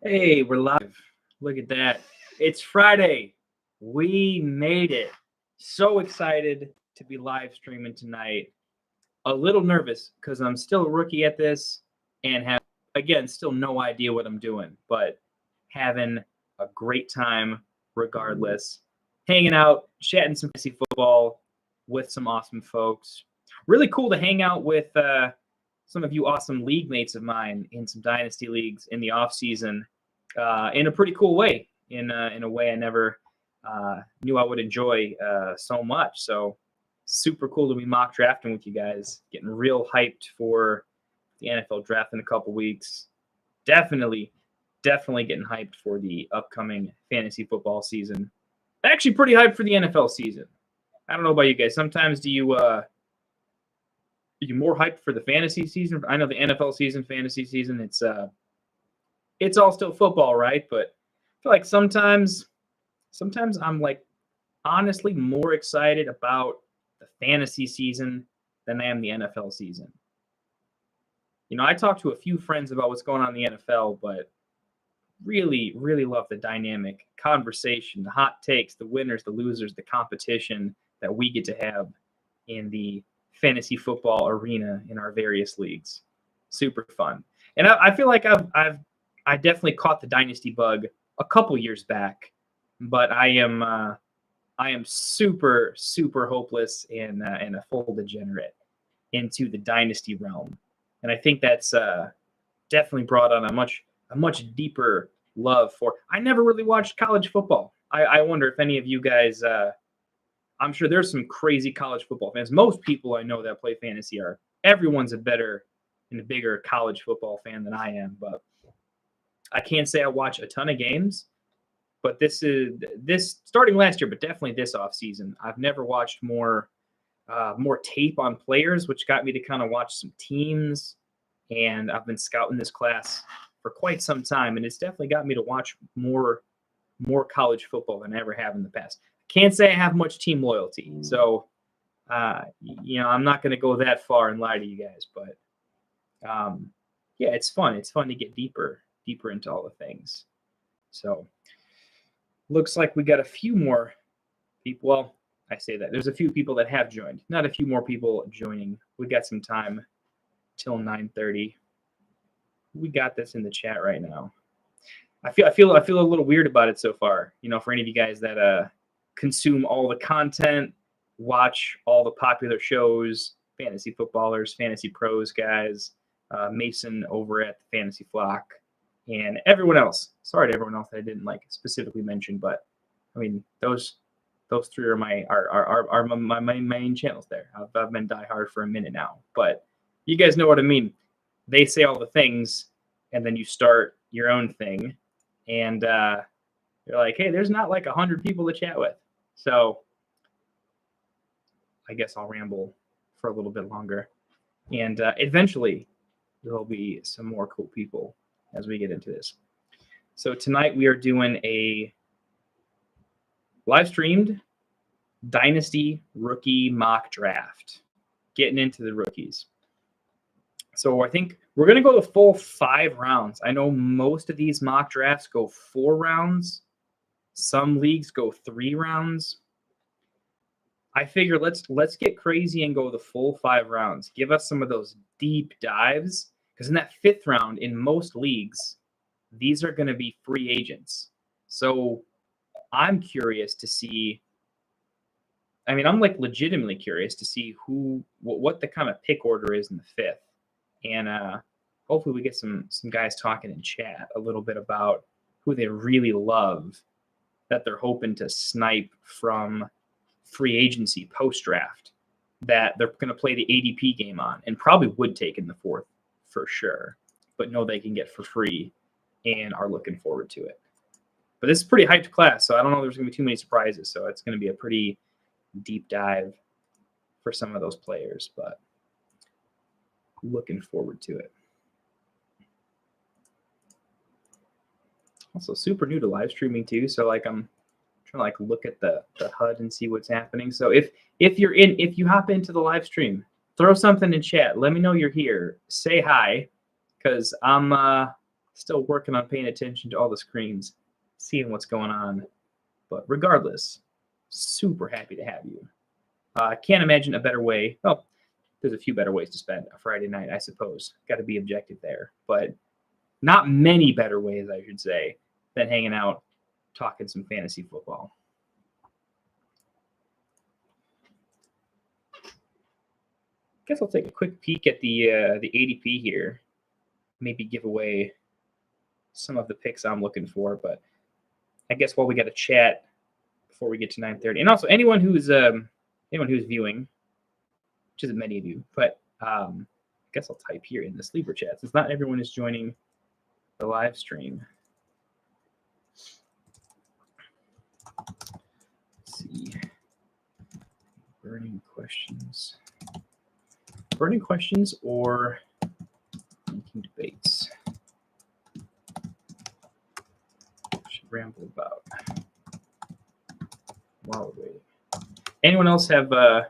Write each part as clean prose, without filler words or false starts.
Hey, we're live. Look at that. It's Friday. We made it. So excited to be live streaming tonight. A little nervous because I'm still a rookie at this and have, again, still no idea what I'm doing, but having a great time regardless. Hanging out, chatting some fantasy football with some awesome folks. Really cool to hang out with some of you awesome league mates of mine in some Dynasty leagues in the off season. In a pretty cool way, in a way I never knew I would enjoy so much. So super cool to be mock drafting with you guys. Getting real hyped for the NFL draft in a couple weeks. Definitely getting hyped for the upcoming fantasy football season. Actually, pretty hyped for the NFL season. I don't know about you guys. Sometimes do you are you more hyped for the fantasy season? I know the NFL season, fantasy season. It's all still football, right? But I feel like sometimes I'm like honestly more excited about the fantasy season than I am the NFL season. You know, I talked to a few friends about what's going on in the NFL, but really love the dynamic conversation, the hot takes, the winners, the losers, the competition that we get to have in the fantasy football arena in our various leagues. Super fun. And I feel like I definitely caught the Dynasty bug a couple years back, but I am super hopeless and a full degenerate into the Dynasty realm, and I think that's definitely brought on a much deeper love for. I never really watched college football. I wonder if any of you guys. I'm sure there's some crazy college football fans. Most people I know that play fantasy are. Everyone's a better and a bigger college football fan than I am, but I can't say I watch a ton of games, but this starting last year, but definitely this off season. I've never watched more tape on players, which got me to kind of watch some teams. And I've been scouting this class for quite some time, and it's definitely got me to watch more college football than I ever have in the past. Can't say I have much team loyalty, so I'm not going to go that far and lie to you guys, but yeah, it's fun. It's fun to get deeper into all the things. So looks like we got a few more people. Well, I say that there's a few people that have joined, not a few more people joining. We got some time till 9:30. We got this in the chat right now. I feel a little weird about it so far. You know, for any of you guys that consume all the content, watch all the popular shows, fantasy footballers, fantasy pros guys, Mason over at the Fantasy Flock, and everyone else. Sorry to everyone else that I didn't specifically mention, but I mean those three are my main channels there. I've been diehard for a minute now, but you guys know what I mean. They say all the things, and then you start your own thing, and you're like, hey, there's not 100 people to chat with. So I guess I'll ramble for a little bit longer, and eventually there'll be some more cool people as we get into this. So tonight we are doing a live streamed Dynasty rookie mock draft, getting into the rookies. So I think we're going to go the full 5 rounds. I know most of these mock drafts go 4 rounds. Some leagues go 3 rounds. I figure let's get crazy and go the full 5 rounds. Give us some of those deep dives, because in that 5th round, in most leagues, these are going to be free agents. So I'm curious to see. I mean, I'm legitimately curious to see what the kind of pick order is in the 5th. And hopefully we get some guys talking in chat a little bit about who they really love that they're hoping to snipe from free agency post-draft that they're going to play the ADP game on and probably would take in the 4th for sure, but know they can get for free and are looking forward to it. But this is a pretty hyped class, so I don't know if there's going to be too many surprises. So it's going to be a pretty deep dive for some of those players, but looking forward to it. Also super new to live streaming too, so I'm trying to look at the HUD and see what's happening. So if you hop into the live stream, throw something in chat, let me know you're here, say hi, because I'm Still working on paying attention to all the screens, seeing what's going on. But regardless, super happy to have you. Can't imagine a better way. Well, there's a few better ways to spend a Friday night, I suppose. Got to be objective there. But not many better ways, I should say, than hanging out, talking some fantasy football. Guess I'll take a quick peek at the ADP here. Maybe give away some of the picks I'm looking for, but I guess while we got to chat before we get to 9:30, and also anyone who's viewing, which isn't many of you, but I guess I'll type here in the sleeper chat since not everyone is joining the live stream. Let's see, burning questions or thinking debates. Should ramble about while we're waiting. Anyone else have the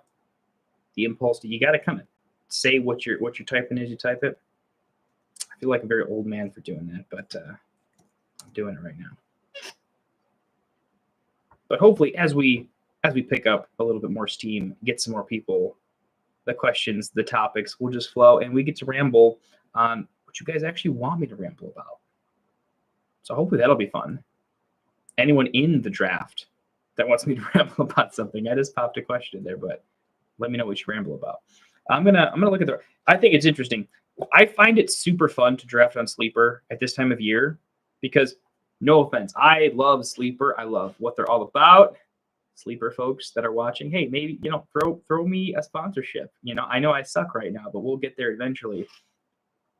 impulse to, you got to kind of say what you're typing as you type it? I feel like a very old man for doing that, but I'm doing it right now. But hopefully, as we pick up a little bit more steam, get some more people, the questions, the topics will just flow, and we get to ramble on what you guys actually want me to ramble about. So hopefully that'll be fun. Anyone in the draft that wants me to ramble about something, I just popped a question there, but let me know what you ramble about. I'm gonna look at I think it's interesting. I find it super fun to draft on Sleeper at this time of year because, no offense, I love Sleeper. I love what they're all about. Sleeper folks that are watching, hey, maybe, throw me a sponsorship. I know I suck right now, but we'll get there eventually.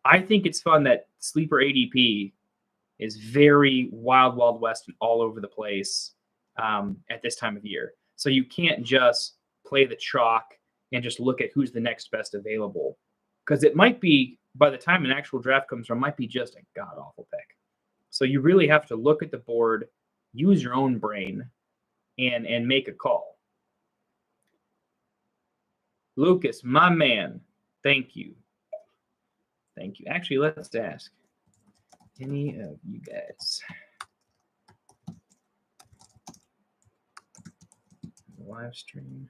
I think it's fun that Sleeper ADP is very wild, wild west and all over the place at this time of year. So you can't just play the chalk and just look at who's the next best available, because it might be, by the time an actual draft comes from, might be just a god awful pick. So you really have to look at the board, use your own brain, and make a call. Lucas, my man, thank you. Thank you. Actually, let's ask any of you guys. Live stream.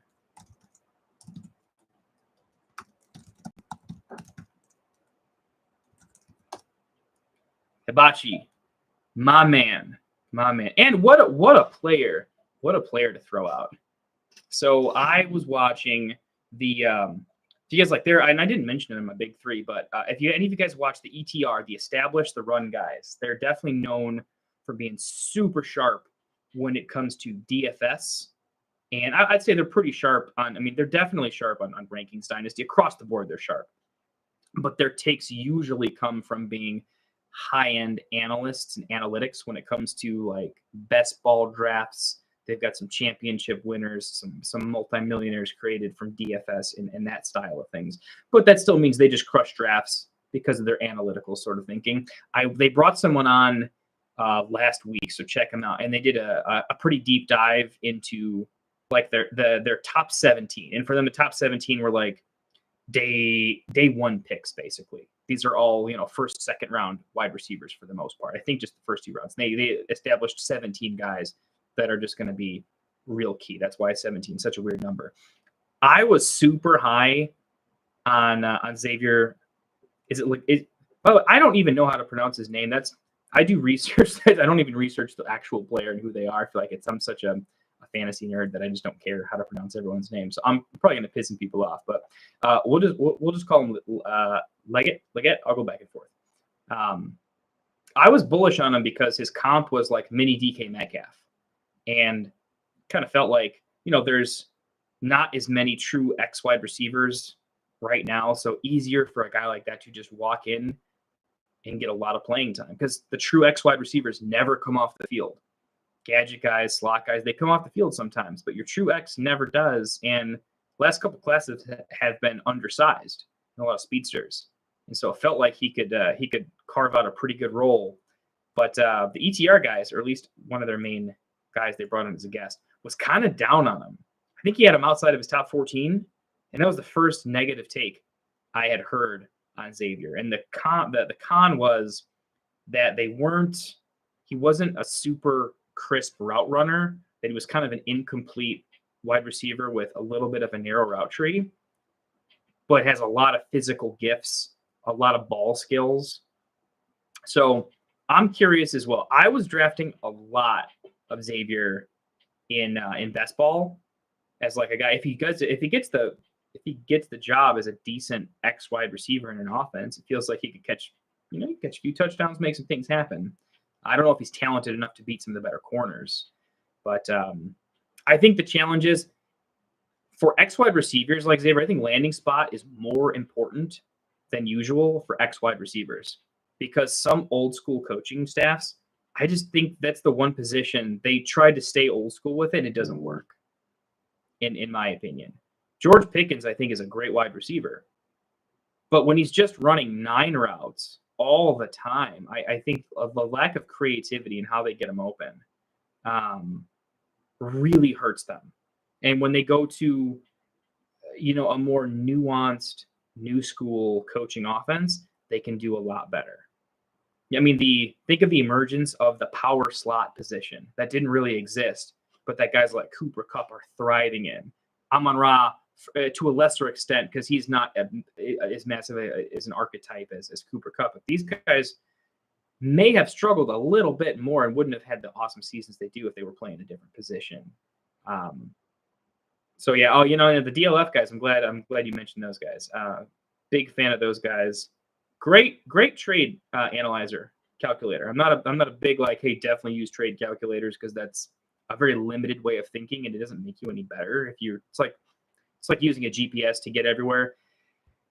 Hibachi, my man. And what a player. What a player to throw out. So I was watching the if you guys like there, and I didn't mention it in my big three, but if any of you guys watch the ETR, the established, the run guys, they're definitely known for being super sharp when it comes to DFS. And I'd say they're pretty sharp they're definitely sharp on rankings Dynasty. Across the board, they're sharp. But their takes usually come from being high-end analysts and analytics when it comes to like best ball drafts. They've got some championship winners, some multimillionaires created from DFS and that style of things. But that still means they just crush drafts because of their analytical sort of thinking. They brought someone on last week, so check them out. And they did a pretty deep dive into like their top 17. And for them, the top 17 were like day one picks, basically. These are all, first, second round wide receivers for the most part. I think just the first 2 rounds. They established 17 guys that are just going to be real key. That's why 17 is such a weird number. I was super high on Xavier. I don't even know how to pronounce his name. I do research. I don't even research the actual player and who they are. I feel like I'm such a fantasy nerd that I just don't care how to pronounce everyone's name. So I'm probably going to piss some people off. But we'll just call him Leggett. I'll go back and forth. I was bullish on him because his comp was like mini DK Metcalf. And kind of felt like, there's not as many true X wide receivers right now. So easier for a guy like that to just walk in and get a lot of playing time, because the true X wide receivers never come off the field. Gadget guys, slot guys, they come off the field sometimes, but your true X never does. And last couple classes have been undersized and a lot of speedsters. And so it felt like he could carve out a pretty good role. But the ETR guys, or at least one of their main guys they brought in as a guest, was kind of down on him. I think he had him outside of his top 14, and that was the first negative take I had heard on Xavier. And the con was that he wasn't a super crisp route runner, that he was kind of an incomplete wide receiver with a little bit of a narrow route tree, but has a lot of physical gifts, a lot of ball skills. So I'm curious as well. I was drafting a lot of Xavier in best ball as like a guy. If he gets the job as a decent X wide receiver in an offense, it feels like he could catch a few touchdowns, make some things happen. I don't know if he's talented enough to beat some of the better corners, but I think the challenge is for X wide receivers like Xavier. I think landing spot is more important than usual for X wide receivers, because some old school coaching staffs, I just think that's the one position they tried to stay old school with it, and it doesn't work, in my opinion. George Pickens, I think, is a great wide receiver. But when he's just running 9 routes all the time, I think the lack of creativity in how they get them open really hurts them. And when they go to, a more nuanced, new school coaching offense, they can do a lot better. I mean, think of the emergence of the power slot position that didn't really exist, but that guys like Cooper Kupp are thriving in. Amon-Ra, to a lesser extent, because he's not as massive as an archetype as Cooper Kupp. But these guys may have struggled a little bit more and wouldn't have had the awesome seasons they do if they were playing a different position. So yeah, the DLF guys, I'm glad you mentioned those guys. Big fan of those guys. Great trade analyzer calculator. I'm not a big hey, definitely use trade calculators, because that's a very limited way of thinking and it doesn't make you any better. It's like using a GPS to get everywhere.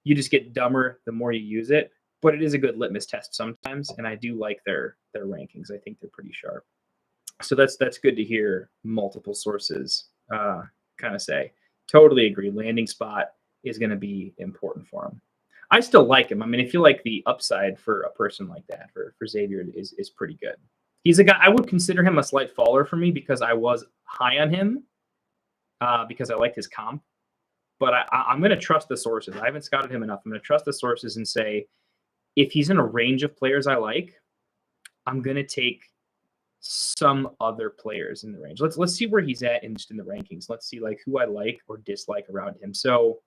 You just get dumber the more you use it, but it is a good litmus test sometimes, and I do like their rankings. I think they're pretty sharp. So that's good to hear multiple sources kind of say. Totally agree. Landing spot is going to be important for him. I still like him. I mean, I feel like the upside for a person like that, for Xavier, is pretty good. He's a guy, I would consider him a slight faller for me, because I was high on him because I liked his comp. But I'm going to trust the sources. I haven't scouted him enough. I'm going to trust the sources and say, if he's in a range of players I like, I'm going to take some other players in the range. Let's see where he's at in the rankings. Let's see who I like or dislike around him. So,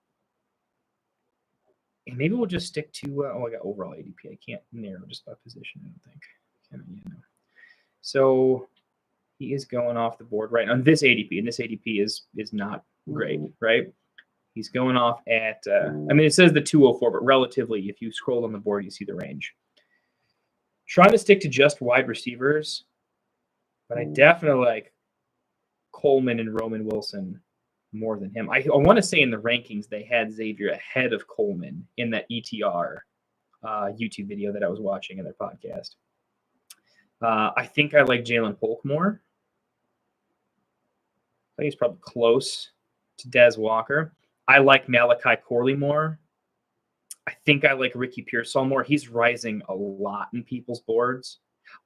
and maybe we'll just stick to I got overall ADP. I can't narrow just by position, I don't think. So he is going off the board right on this ADP, and this ADP is not great, right? He's going off at it says the 204, but relatively, if you scroll on the board, you see the range. Trying to stick to just wide receivers, but I definitely like Coleman and Roman Wilson more than him. I want to say in the rankings they had Xavier ahead of Coleman in that ETR YouTube video that I was watching in their podcast. I think I like Jalen Polk more. I think he's probably close to Des Walker. I like Malachi Corley more. I think I like Ricky Pearsall more. He's rising a lot in people's boards.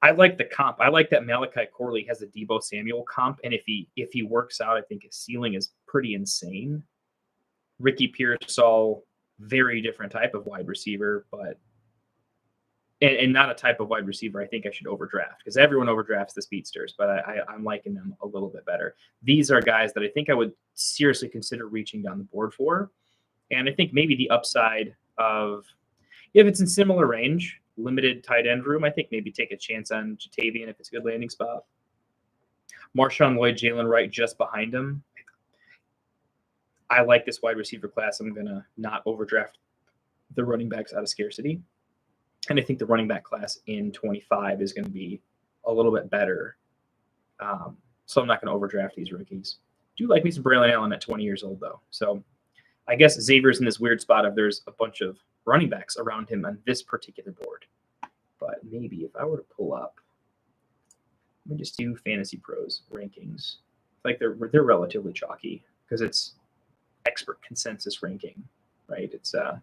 I like the comp. I like that Malachi Corley has a Deebo Samuel comp, and if he works out, I think his ceiling is pretty insane. Ricky Pearsall, very different type of wide receiver, but and not a type of wide receiver I think I should overdraft, because everyone overdrafts the speedsters, but I'm liking them a little bit better. These are guys that I think I would seriously consider reaching down the board for, and I think maybe the upside of, if it's in similar range, limited tight end room, I think maybe take a chance on Jatavian if it's a good landing spot. Marshawn Lloyd, Jalen Wright just behind him. I like this wide receiver class. I'm going to not overdraft the running backs out of scarcity. And I think the running back class in 25 is going to be a little bit better. So I'm not going to overdraft these rookies. Do like me some Braylon Allen at 20 years old, though. So I guess Xavier's in this weird spot of there's a bunch of running backs around him on this particular board. But maybe if I were to pull up, let me just do Fantasy Pros rankings. Like they're relatively chalky because it's expert consensus ranking, right? It's kind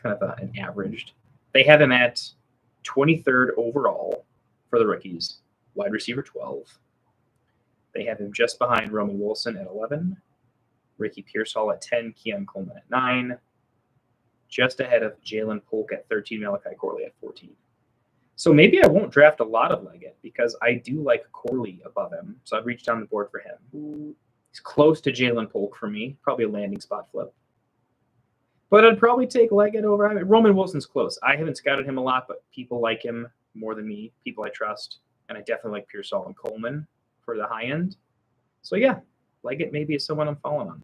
of an averaged. They have him at 23rd overall for the rookies, wide receiver 12. They have him just behind Roman Wilson at 11, Ricky Pearsall at 10, Keon Coleman at 9, just ahead of Jalen Polk at 13, Malachi Corley at 14. So maybe I won't draft a lot of Leggett because I do like Corley above him. So I've reached down the board for him. He's close to Jalen Polk for me, probably a landing spot flip. But I'd probably take Leggett over. I mean, Roman Wilson's close. I haven't scouted him a lot, but people like him more than me, people I trust. And I definitely like Pearsall and Coleman for the high end. So yeah, Leggett maybe is someone I'm falling on.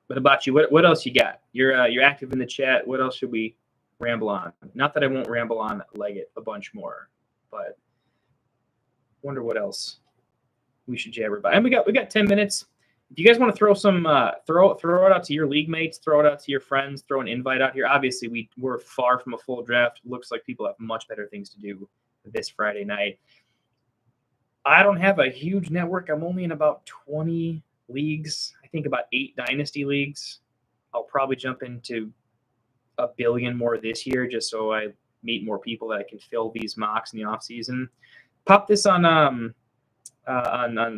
What about you? What else you got? You're active in the chat. What else should we ramble on? Not that I won't ramble on Leggett a bunch more, but wonder what else we should jabber about. And we got 10 minutes. If you guys want to throw some throw it out to your league mates, throw it out to your friends, throw an invite out here. Obviously, we're far from a full draft. Looks like people have much better things to do this Friday night. I don't have a huge network. I'm only in about 20 leagues. I think about 8 Dynasty leagues. I'll probably jump into a billion more this year just so I meet more people that I can fill these mocks in the off season. Pop this on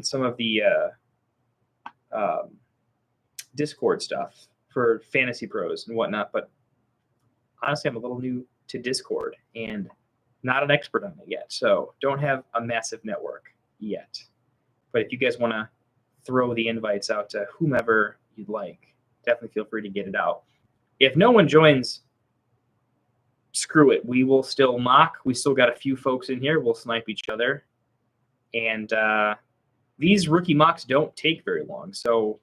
some of the Discord stuff for fantasy pros and whatnot. But honestly, I'm a little new to Discord and not an expert on it yet. So don't have a massive network yet. But if you guys want to throw the invites out to whomever you'd like, definitely feel free to get it out. If no one joins, screw it. We will still mock. We still got a few folks in here. We'll snipe each other. And these rookie mocks don't take very long. So,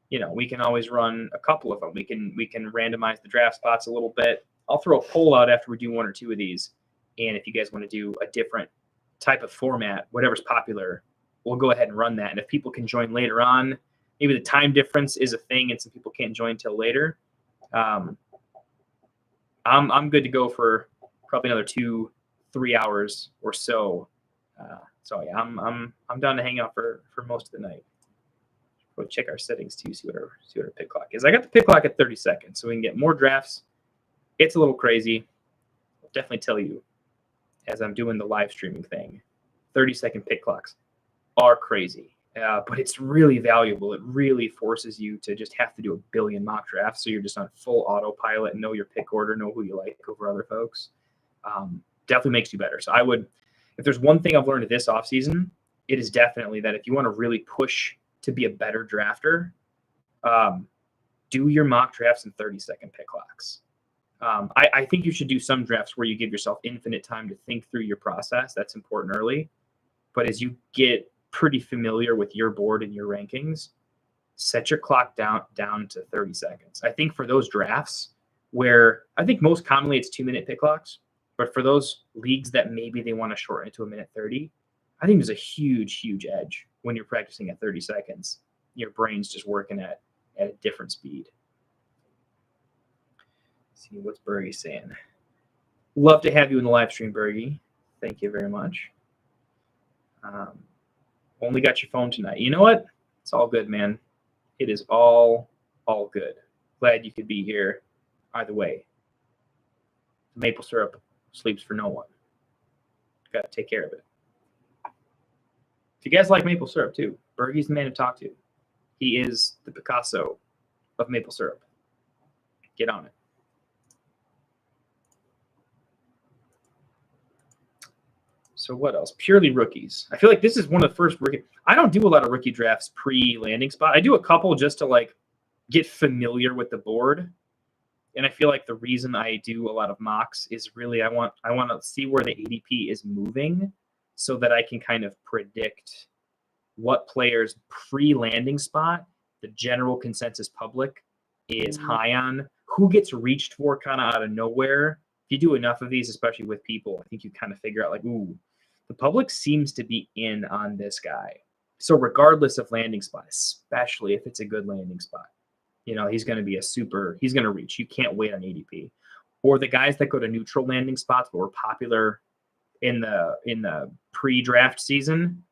we can always run a couple of them. We can randomize the draft spots a little bit. I'll throw a poll out after we do 1 or 2 of these. And if you guys want to do a different type of format, whatever's popular, we'll go ahead and run that. And if people can join later on, maybe the time difference is a thing and some people can't join until later. I'm good to go for probably another 2-3 hours or so. So yeah, I'm down to hang out for most of the night. We'll check our settings too, see what our pick clock is. I got the pick clock at 30 seconds, so we can get more drafts. It's a little crazy. I'll definitely tell you as I'm doing the live streaming thing. 30-second pick clocks are crazy, but it's really valuable. It really forces you to just have to do a billion mock drafts, so you're just on full autopilot and know your pick order, know who you like over other folks. Definitely makes you better. So I would, if there's one thing I've learned this offseason, it is definitely that if you want to really push to be a better drafter, do your mock drafts in 30-second pick clocks. I think you should do some drafts where you give yourself infinite time to think through your process. That's important early. But as you get pretty familiar with your board and your rankings, set your clock down to 30 seconds. I think for those drafts where I think most commonly it's 2-minute pick clocks, but for those leagues that maybe they want to shorten it to 1:30, I think there's a huge, huge edge when you're practicing at 30 seconds. Your brain's just working at a different speed. Let's see what's Bergie saying. Love to have you in the live stream, Bergie. Thank you very much. Only got your phone tonight. You know what? It's all good, man. It is all good. Glad you could be here. Either way, maple syrup sleeps for no one. Got to take care of it. If you guys like maple syrup too, Bergie's the man to talk to. He is the Picasso of maple syrup. Get on it. So what else? Purely rookies. I feel like this is one of the first rookie. I don't do a lot of rookie drafts pre-landing spot. I do a couple just to like get familiar with the board. And I feel like the reason I do a lot of mocks is really I want to see where the ADP is moving so that I can kind of predict what players pre-landing spot the general consensus public is high on, who gets reached for kind of out of nowhere. If you do enough of these, especially with people, I think you kind of figure out like, ooh, the public seems to be in on this guy. So regardless of landing spot, especially if it's a good landing spot, he's going to be he's going to reach. You can't wait on ADP. Or the guys that go to neutral landing spots but were popular in the pre-draft season,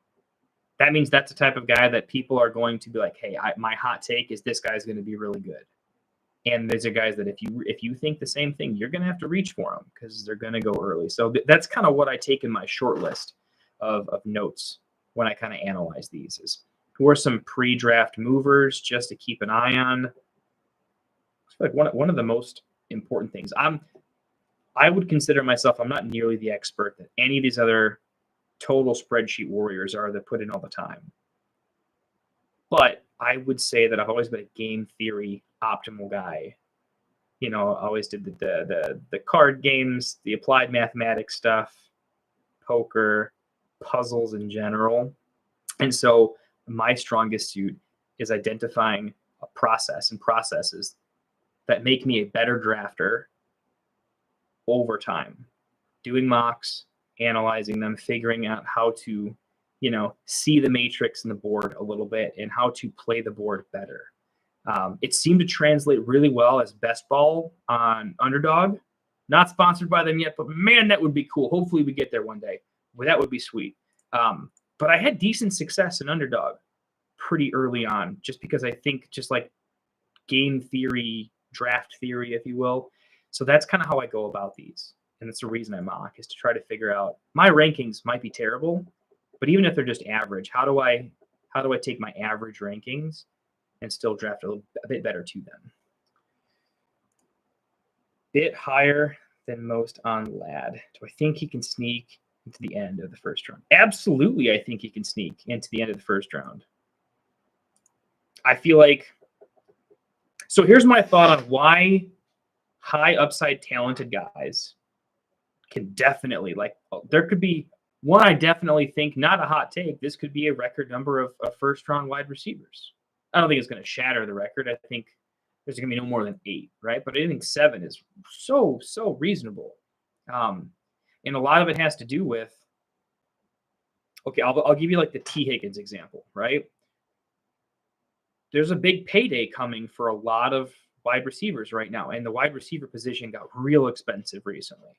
that means that's the type of guy that people are going to be like, hey, my hot take is this guy's going to be really good. And there's guys that if you think the same thing, you're going to have to reach for them because they're going to go early. So that's kind of what I take in my short list of notes when I kind of analyze these is who are some pre-draft movers just to keep an eye on. It's like one of the most important things. I'm I would consider myself, I'm not nearly the expert that any of these other total spreadsheet warriors are that put in all the time. But I would say that I've always been a game theory optimal guy. I always did the card games, the applied mathematics stuff, poker, puzzles in general. And so my strongest suit is identifying a process and processes that make me a better drafter over time, doing mocks, analyzing them, figuring out how to, see the matrix in the board a little bit and how to play the board better. It seemed to translate really well as best ball on Underdog. Not sponsored by them yet, but man, that would be cool. Hopefully we get there one day. Well, that would be sweet. But I had decent success in Underdog pretty early on, just because I think just like game theory, draft theory, if you will. So that's kind of how I go about these. And that's the reason I mock, is to try to figure out, my rankings might be terrible, but even if they're just average, how do I take my average rankings and still draft a bit better to them? Bit higher than most on Lad. Do I think he can sneak into the end of the first round? Absolutely, I think he can sneak into the end of the first round. I feel like, so here's my thought on why high upside talented guys can definitely, there could be one, I definitely think, not a hot take, this could be a record number of first round wide receivers. I don't think it's going to shatter the record. I think there's going to be no more than 8, right? But I think 7 is so reasonable. And a lot of it has to do with, okay, I'll give you like the T. Higgins example, right? There's a big payday coming for a lot of wide receivers right now, and the wide receiver position got real expensive recently.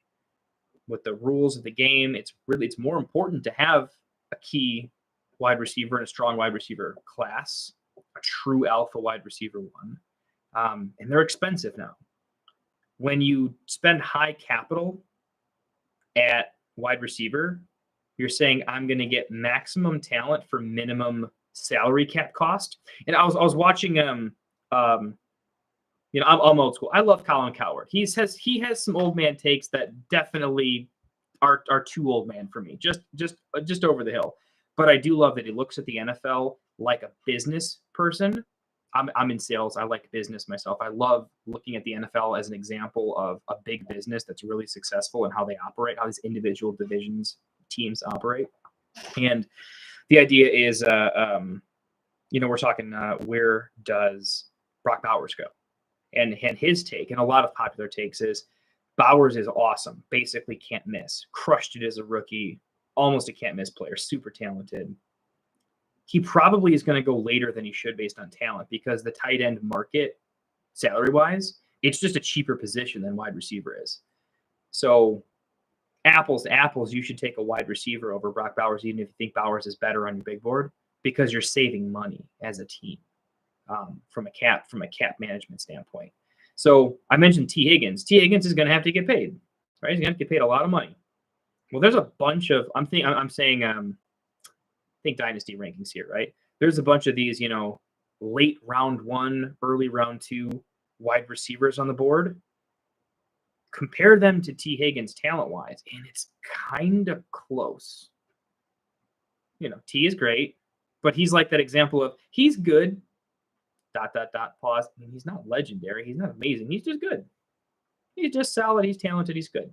With the rules of the game, it's more important to have a key wide receiver and a strong wide receiver class, a true alpha wide receiver one. And they're expensive now. When you spend high capital at wide receiver, you're saying I'm going to get maximum talent for minimum salary cap cost. And I was watching I'm old school. I love Colin Cowherd. He has some old man takes that definitely are too old man for me. Just over the hill. But I do love that he looks at the NFL like a business person. I'm in sales. I like business myself. I love looking at the NFL as an example of a big business that's really successful and how they operate, how these individual teams operate. And the idea is, we're talking where does Brock Bowers go? And his take, and a lot of popular takes, is Bowers is awesome, basically can't miss, crushed it as a rookie, almost a can't miss player, super talented. He probably is going to go later than he should based on talent, because the tight end market, salary-wise, it's just a cheaper position than wide receiver is. So apples to apples, you should take a wide receiver over Brock Bowers, even if you think Bowers is better on your big board, because you're saving money as a team. From a cap management standpoint. So I mentioned T. Higgins. T. Higgins is going to have to get paid, right? He's going to have to get paid a lot of money. Well, there's a bunch of I think Dynasty rankings here, right? There's a bunch of these, late round 1, early round 2 wide receivers on the board. Compare them to T. Higgins talent-wise, and it's kind of close. T is great, but he's like that example of he's good. ... pause. I mean, he's not legendary. He's not amazing. He's just good. He's just solid. He's talented. He's good.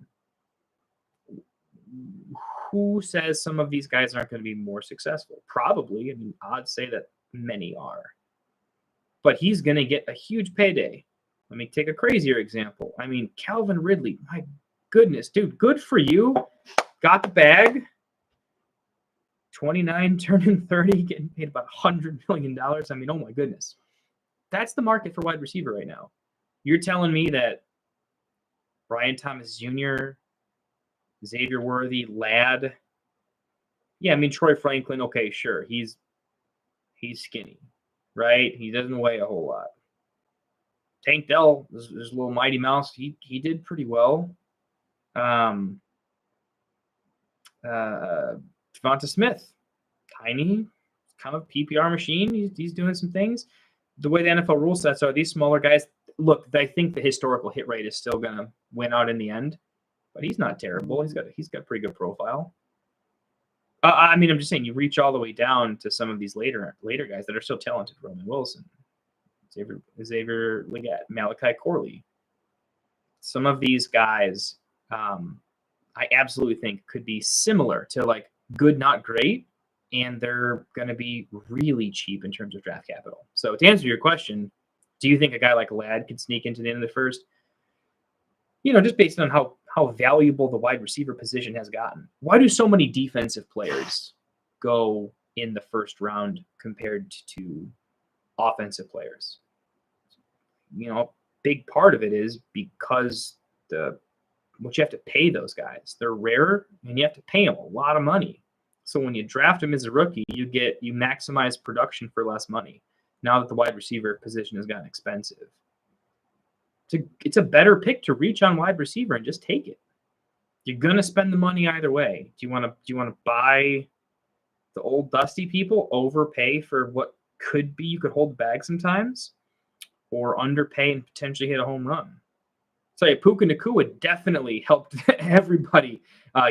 Who says some of these guys aren't going to be more successful? Probably. I mean, odds say that many are. But he's going to get a huge payday. Let me take a crazier example. I mean, Calvin Ridley. My goodness, dude. Good for you. Got the bag. 29, turning 30, getting paid about $100 million. I mean, oh my goodness. That's the market for wide receiver right now. You're telling me that Brian Thomas Jr., Xavier Worthy, Ladd. Yeah, I mean, Troy Franklin, okay, sure. He's skinny, right? He doesn't weigh a whole lot. Tank Dell, this little Mighty Mouse, he did pretty well. Devonta Smith, tiny, kind of PPR machine. He's doing some things. The way the NFL rule sets are, these smaller guys, look, I think the historical hit rate is still going to win out in the end. but he's not terrible. He's got a pretty good profile. I mean, I'm just saying, you reach all the way down to some of these later guys that are so talented. Roman Wilson, Xavier Legette, Malachi Corley. Some of these guys, I absolutely think could be similar to like good, not great, and they're going to be really cheap in terms of draft capital. So to answer your question, do you think a guy like Ladd could sneak into the end of the first? Just based on how valuable the wide receiver position has gotten. Why do so many defensive players go in the first round compared to offensive players? Big part of it is because what you have to pay those guys. They're rare, and you have to pay them a lot of money. So when you draft them as a rookie, you maximize production for less money. Now that the wide receiver position has gotten expensive, it's a better pick to reach on wide receiver and just take it. You're gonna spend the money either way. Do you want to buy the old dusty people, overpay for what could be you could hold the bag sometimes, or underpay and potentially hit a home run? So Puka Nacua definitely helped everybody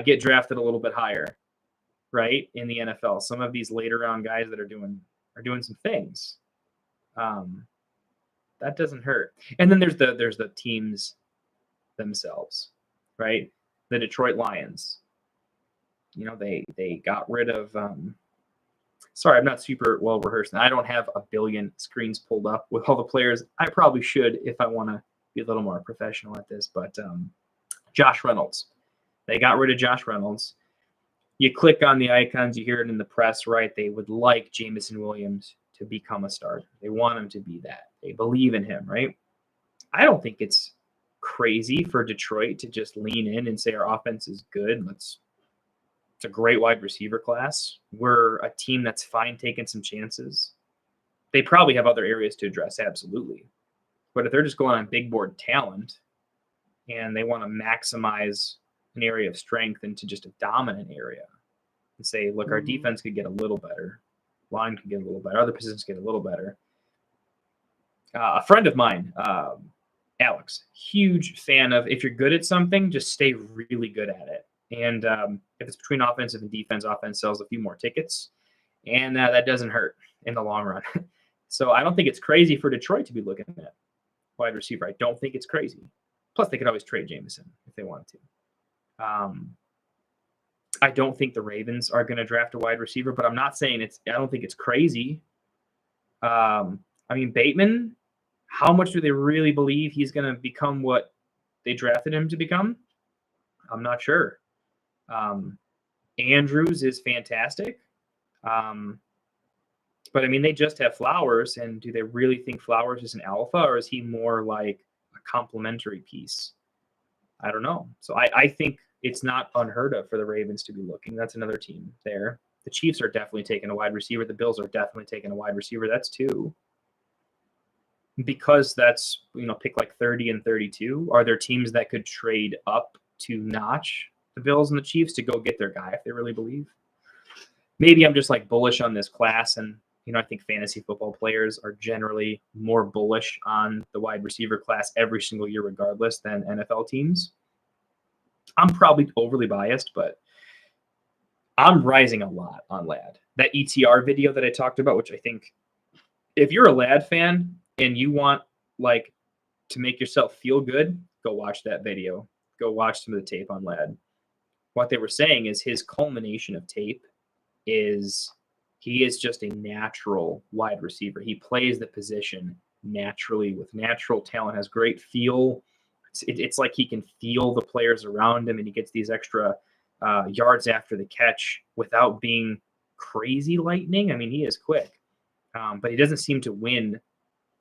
get drafted a little bit higher, right, in the NFL. Some of these later round guys that are doing some things. That doesn't hurt. And then there's the teams themselves, right? The Detroit Lions. They got rid of. Sorry, I'm not super well rehearsed. I don't have a billion screens pulled up with all the players. I probably should if I want to be a little more professional at this. But Josh Reynolds. They got rid of Josh Reynolds. You click on the icons, you hear it in the press, right? They would like Jameson Williams to become a starter. They want him to be that. They believe in him, right? I don't think it's crazy for Detroit to just lean in and say our offense is good. It's a great wide receiver class. We're a team that's fine taking some chances. They probably have other areas to address, absolutely. But if they're just going on big board talent and they want to maximize an area of strength into just a dominant area and say, look, our defense could get a little better. Line could get a little better. Other positions get a little better. A friend of mine, Alex, huge fan of if you're good at something, just stay really good at it. And if it's between offensive and defense, offense sells a few more tickets. And that doesn't hurt in the long run. So I don't think it's crazy for Detroit to be looking at wide receiver. I don't think it's crazy. Plus, they could always trade Jameson if they wanted to. I don't think the Ravens are going to draft a wide receiver, but I'm not saying I don't think it's crazy. I mean, Bateman, how much do they really believe he's going to become what they drafted him to become? I'm not sure. Andrews is fantastic. But I mean, they just have Flowers, and do they really think Flowers is an alpha, or is he more like a complementary piece? I don't know. So I think it's not unheard of for the Ravens to be looking. That's another team there. The Chiefs are definitely taking a wide receiver. The Bills are definitely taking a wide receiver. That's two. Because that's, pick like 30 and 32. Are there teams that could trade up to notch the Bills and the Chiefs to go get their guy if they really believe? Maybe I'm just like bullish on this class, and I think fantasy football players are generally more bullish on the wide receiver class every single year regardless than NFL teams. I'm probably overly biased, but I'm rising a lot on Ladd. That ETR video that I talked about, which I think if you're a Ladd fan and you want to make yourself feel good, go watch that video. Go watch some of the tape on Ladd. What they were saying is his culmination of tape is he is just a natural wide receiver. He plays the position naturally with natural talent, has great feel. It's like he can feel the players around him, and he gets these extra yards after the catch without being crazy lightning. I mean, he is quick, but he doesn't seem to win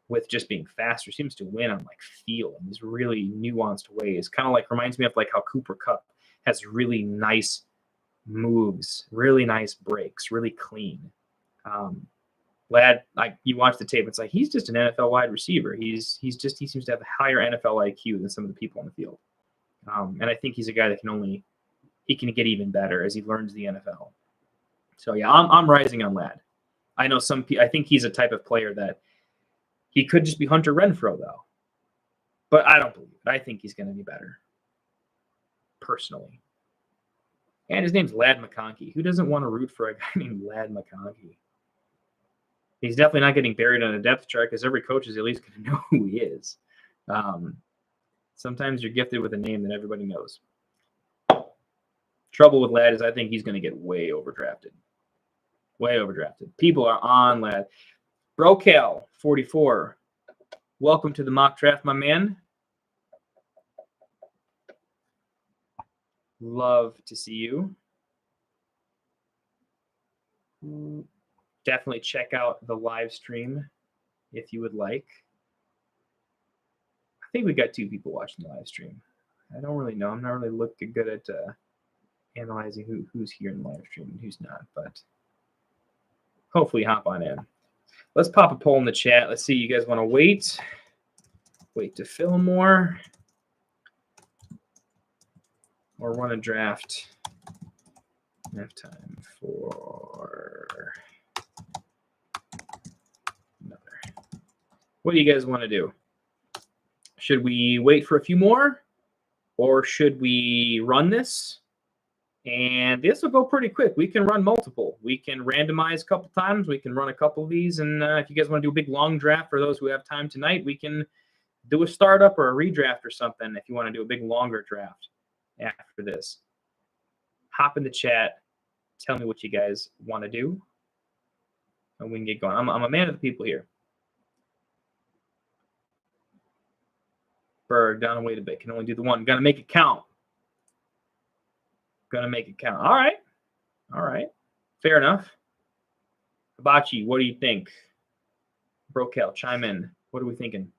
with just being faster. He seems to win on feel in these really nuanced ways. Kind of reminds me of how Cooper Kupp has really nice moves, really nice breaks, really clean. Ladd, you watch the tape, it's he's just an NFL wide receiver. He seems to have a higher NFL IQ than some of the people on the field. And I think he's a guy that he can get even better as he learns the NFL. So yeah, I'm rising on Ladd. I know I think he's a type of player that he could just be Hunter Renfrow though. But I don't believe it. I think he's going to be better. personally. And his name's Ladd McConkey. Who doesn't want to root for a guy named Ladd McConkey? He's definitely not getting buried on a depth chart because every coach is at least going to know who he is. Sometimes you're gifted with a name that everybody knows. Trouble with Ladd is I think he's going to get way overdrafted. Way overdrafted. People are on Ladd. Brocal, 44. Welcome to the mock draft, my man. Love to see you. Definitely check out the live stream if you would like. I think we got 2 people watching the live stream. I don't really know. I'm not really looking good at analyzing who's here in the live stream and who's not, but hopefully hop on in. Let's pop a poll in the chat. Let's see. You guys want to wait to fill more, or want to draft? Enough time for another. What do you guys want to do? Should we wait for a few more, or should we run this? And this will go pretty quick. We can run multiple. We can randomize a couple times. We can run a couple of these. And if you guys want to do a big long draft for those who have time tonight, we can do a startup or a redraft or something if you want to do a big longer draft after this. Hop in the chat. Tell me what you guys want to do. And we can get going. I'm a man of the people here. Berg, down and wait a bit. Can only do the one. Got to make it count. Gonna make it count. All right. Fair enough. Hibachi, what do you think? Brocal, chime in. What are we thinking?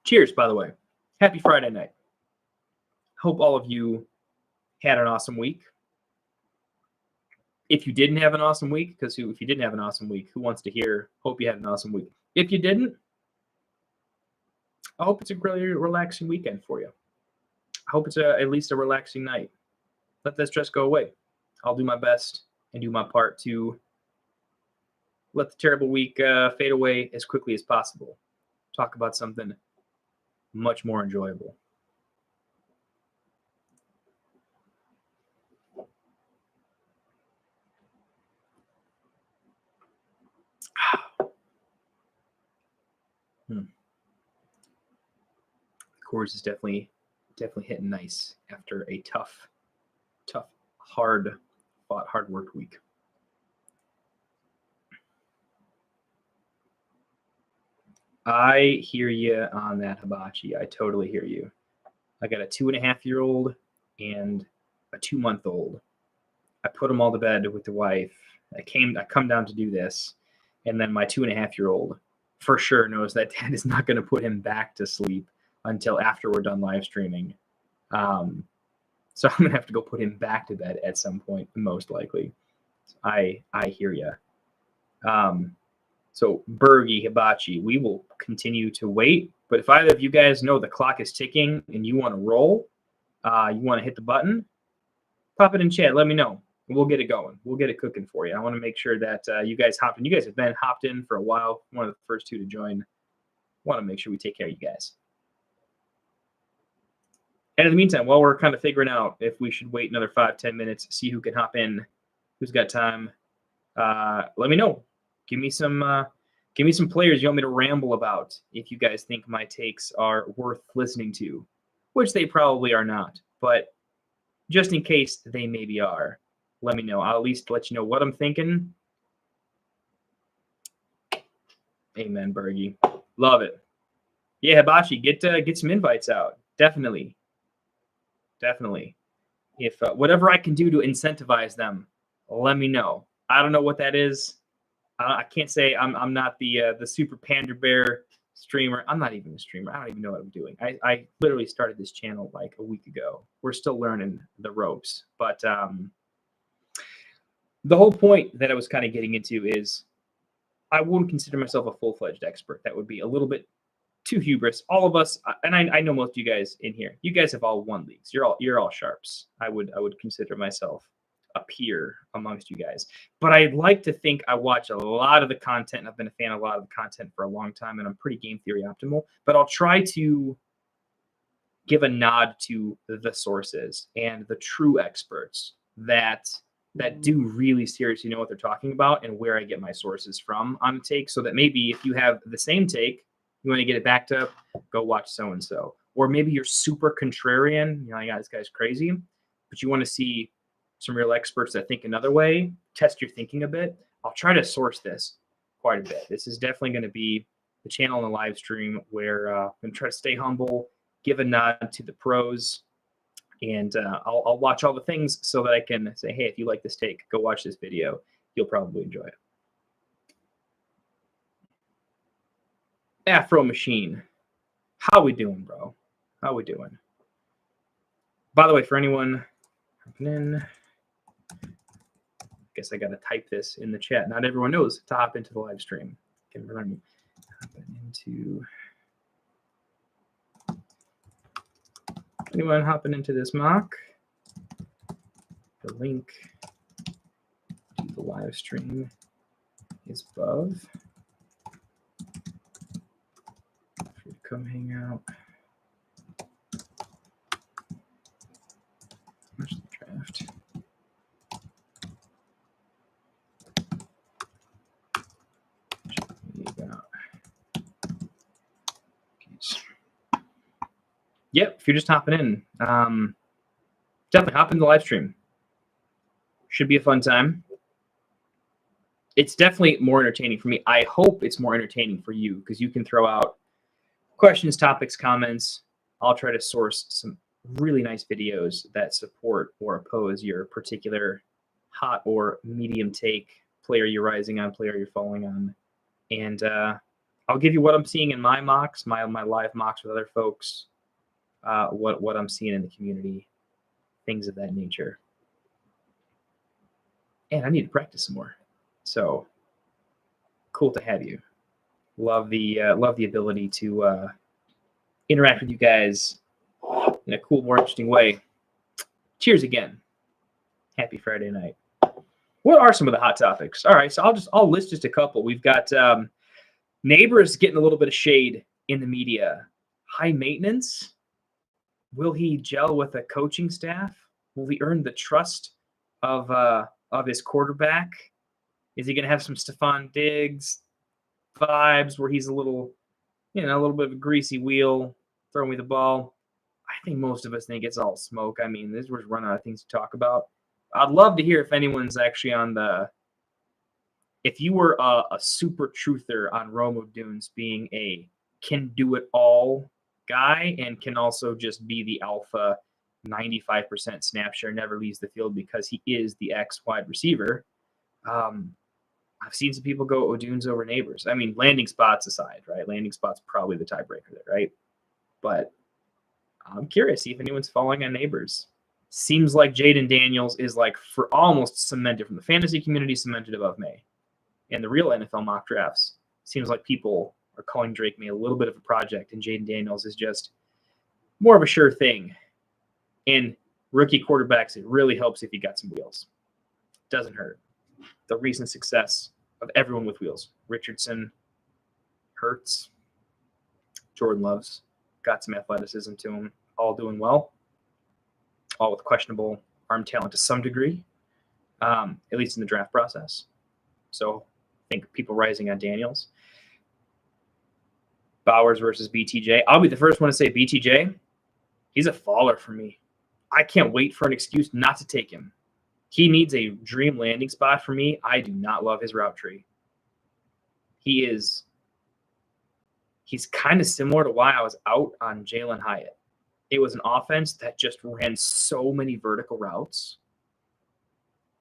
Cheers, by the way. Happy Friday night. Hope all of you had an awesome week. If you didn't have an awesome week, because if you didn't have an awesome week, who wants to hear, hope you had an awesome week. If you didn't, I hope it's a really relaxing weekend for you. I hope it's at least a relaxing night. Let that stress go away. I'll do my best and do my part to let the terrible week fade away as quickly as possible. Talk about something much more enjoyable. Coors is definitely hitting nice after a tough, hard work week. I hear you on that, Hibachi. I totally hear you. I got a 2.5-year-old and a 2-month-old. I put them all to bed with the wife. I come down to do this, and then my 2.5-year-old for sure knows that Dad is not going to put him back to sleep until after we're done live streaming. So I'm going to have to go put him back to bed at some point, most likely. I hear you. So Bergie, Hibachi, we will continue to wait. But if either of you guys know the clock is ticking and you want to roll, you want to hit the button, pop it in chat. Let me know. We'll get it going. We'll get it cooking for you. I want to make sure that you guys hopped in. You guys have been hopped in for a while. One of the first 2 to join. Want to make sure we take care of you guys. And in the meantime, while we're kind of figuring out if we should wait another 5-10 minutes, see who can hop in, who's got time, let me know. Give me some players you want me to ramble about if you guys think my takes are worth listening to, which they probably are not. But just in case they maybe are, let me know. I'll at least let you know what I'm thinking. Amen, Bergie. Love it. Yeah, Hibachi, get some invites out. Definitely. If whatever I can do to incentivize them, let me know. I don't know what that is. I can't say I'm not the super Panda Bear streamer. I'm not even a streamer. I don't even know what I'm doing. I literally started this channel like a week ago. We're still learning the ropes. But the whole point that I was kind of getting into is I wouldn't consider myself a full-fledged expert. That would be a little bit too hubris. All of us, and I know most of you guys in here, you guys have all won leagues. You're all sharps. I would consider myself a peer amongst you guys. But I'd like to think I watch a lot of the content. I've been a fan of a lot of the content for a long time, and I'm pretty game theory optimal. But I'll try to give a nod to the sources and the true experts that do really seriously know what they're talking about and where I get my sources from on a take, so that maybe if you have the same take, you want to get it backed up, go watch so and so. Or maybe you're super contrarian, yeah, this guy's crazy, but you want to see some real experts that think another way, test your thinking a bit. I'll try to source this quite a bit. This is definitely going to be the channel and the live stream where I'm going to try to stay humble, give a nod to the pros, and I'll watch all the things so that I can say, hey, if you like this take, go watch this video. You'll probably enjoy it. Afro Machine. How we doing, bro? How we doing? By the way, for anyone hopping in, guess I got to type this in the chat. Not everyone knows to hop into the live stream. Can remember hopping into. Anyone hopping into this mock? The link to the live stream is above. Free to come hang out. Watch the draft. Yep, if you're just hopping in, definitely hop in the live stream. Should be a fun time. It's definitely more entertaining for me. I hope it's more entertaining for you because you can throw out questions, topics, comments. I'll try to source some really nice videos that support or oppose your particular hot or medium take, player you're rising on, player you're falling on. And I'll give you what I'm seeing in my mocks, my live mocks with other folks. What I'm seeing in the community, things of that nature. And I need to practice some more. So cool to have you. Love the ability to interact with you guys in a cool, more interesting way. Cheers again. Happy Friday night. What are some of the hot topics? All right, so I'll list just a couple. We've got Neighbors getting a little bit of shade in the media. High maintenance. Will he gel with a coaching staff? Will he earn the trust of his quarterback? Is he going to have some Stephon Diggs vibes where he's a little bit of a greasy wheel, throw me the ball? I think most of us think it's all smoke. I mean, we're running out of things to talk about. I'd love to hear if anyone's actually if you were a super truther on Rome of Dunes being a can do it all guy and can also just be the alpha 95% snap share, never leaves the field because he is the X wide receiver. I've seen some people go O'Dunes over Neighbors. I mean, landing spots aside, right? Landing spots probably the tiebreaker there, right? But I'm curious, see if anyone's falling on Neighbors. Seems like Jaden Daniels is like for almost cemented from the fantasy community, cemented above May. And the real NFL mock drafts, seems like people are calling Drake May a little bit of a project, and Jaden Daniels is just more of a sure thing. And rookie quarterbacks, it really helps if you got some wheels. Doesn't hurt. The recent success of everyone with wheels. Richardson, Hurts, Jordan Love's got some athleticism to him, all doing well. All with questionable arm talent to some degree, at least in the draft process. So I think people rising on Daniels. Bowers versus BTJ. I'll be the first one to say BTJ, he's a faller for me. I can't wait for an excuse not to take him. He needs a dream landing spot for me. I do not love his route tree. He's kind of similar to why I was out on Jalen Hyatt. It was an offense that just ran so many vertical routes.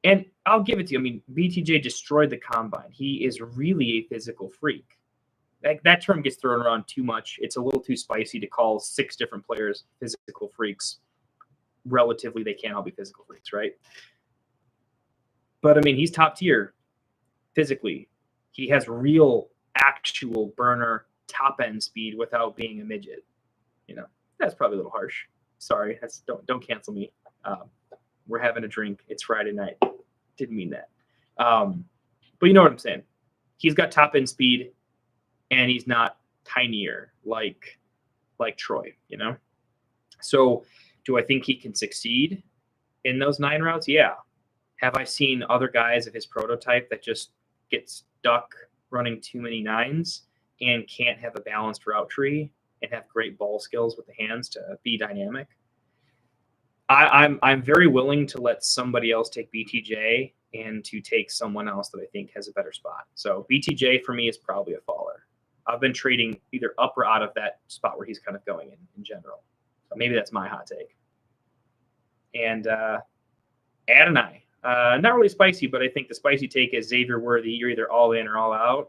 And I'll give it to you. I mean, BTJ destroyed the combine. He is really a physical freak. That term gets thrown around too much. It's a little too spicy to call 6 different players physical freaks. Relatively, they can't all be physical freaks, right? But, I mean, he's top tier physically. He has real, actual burner top-end speed without being a midget. That's probably a little harsh. Sorry, don't cancel me. We're having a drink. It's Friday night. Didn't mean that. But you know what I'm saying. He's got top-end speed, and he's not tinier like Troy, So do I think he can succeed in those 9 routes? Yeah. Have I seen other guys of his prototype that just get stuck running too many 9s and can't have a balanced route tree and have great ball skills with the hands to be dynamic? I'm very willing to let somebody else take BTJ and to take someone else that I think has a better spot. So BTJ for me is probably a faller. I've been trading either up or out of that spot where he's kind of going in general. So maybe that's my hot take. And Adonai, not really spicy, but I think the spicy take is Xavier Worthy. You're either all in or all out.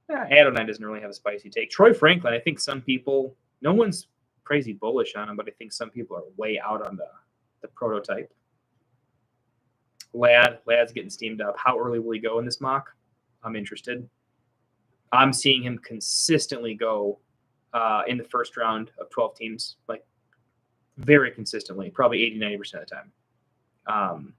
Adonai doesn't really have a spicy take. Troy Franklin, I think some people, no one's crazy bullish on him, but I think some people are way out on the prototype. Lad's getting steamed up. How early will he go in this mock? I'm interested. I'm seeing him consistently go in the first round of 12 teams, like very consistently, probably 80-90% of the time,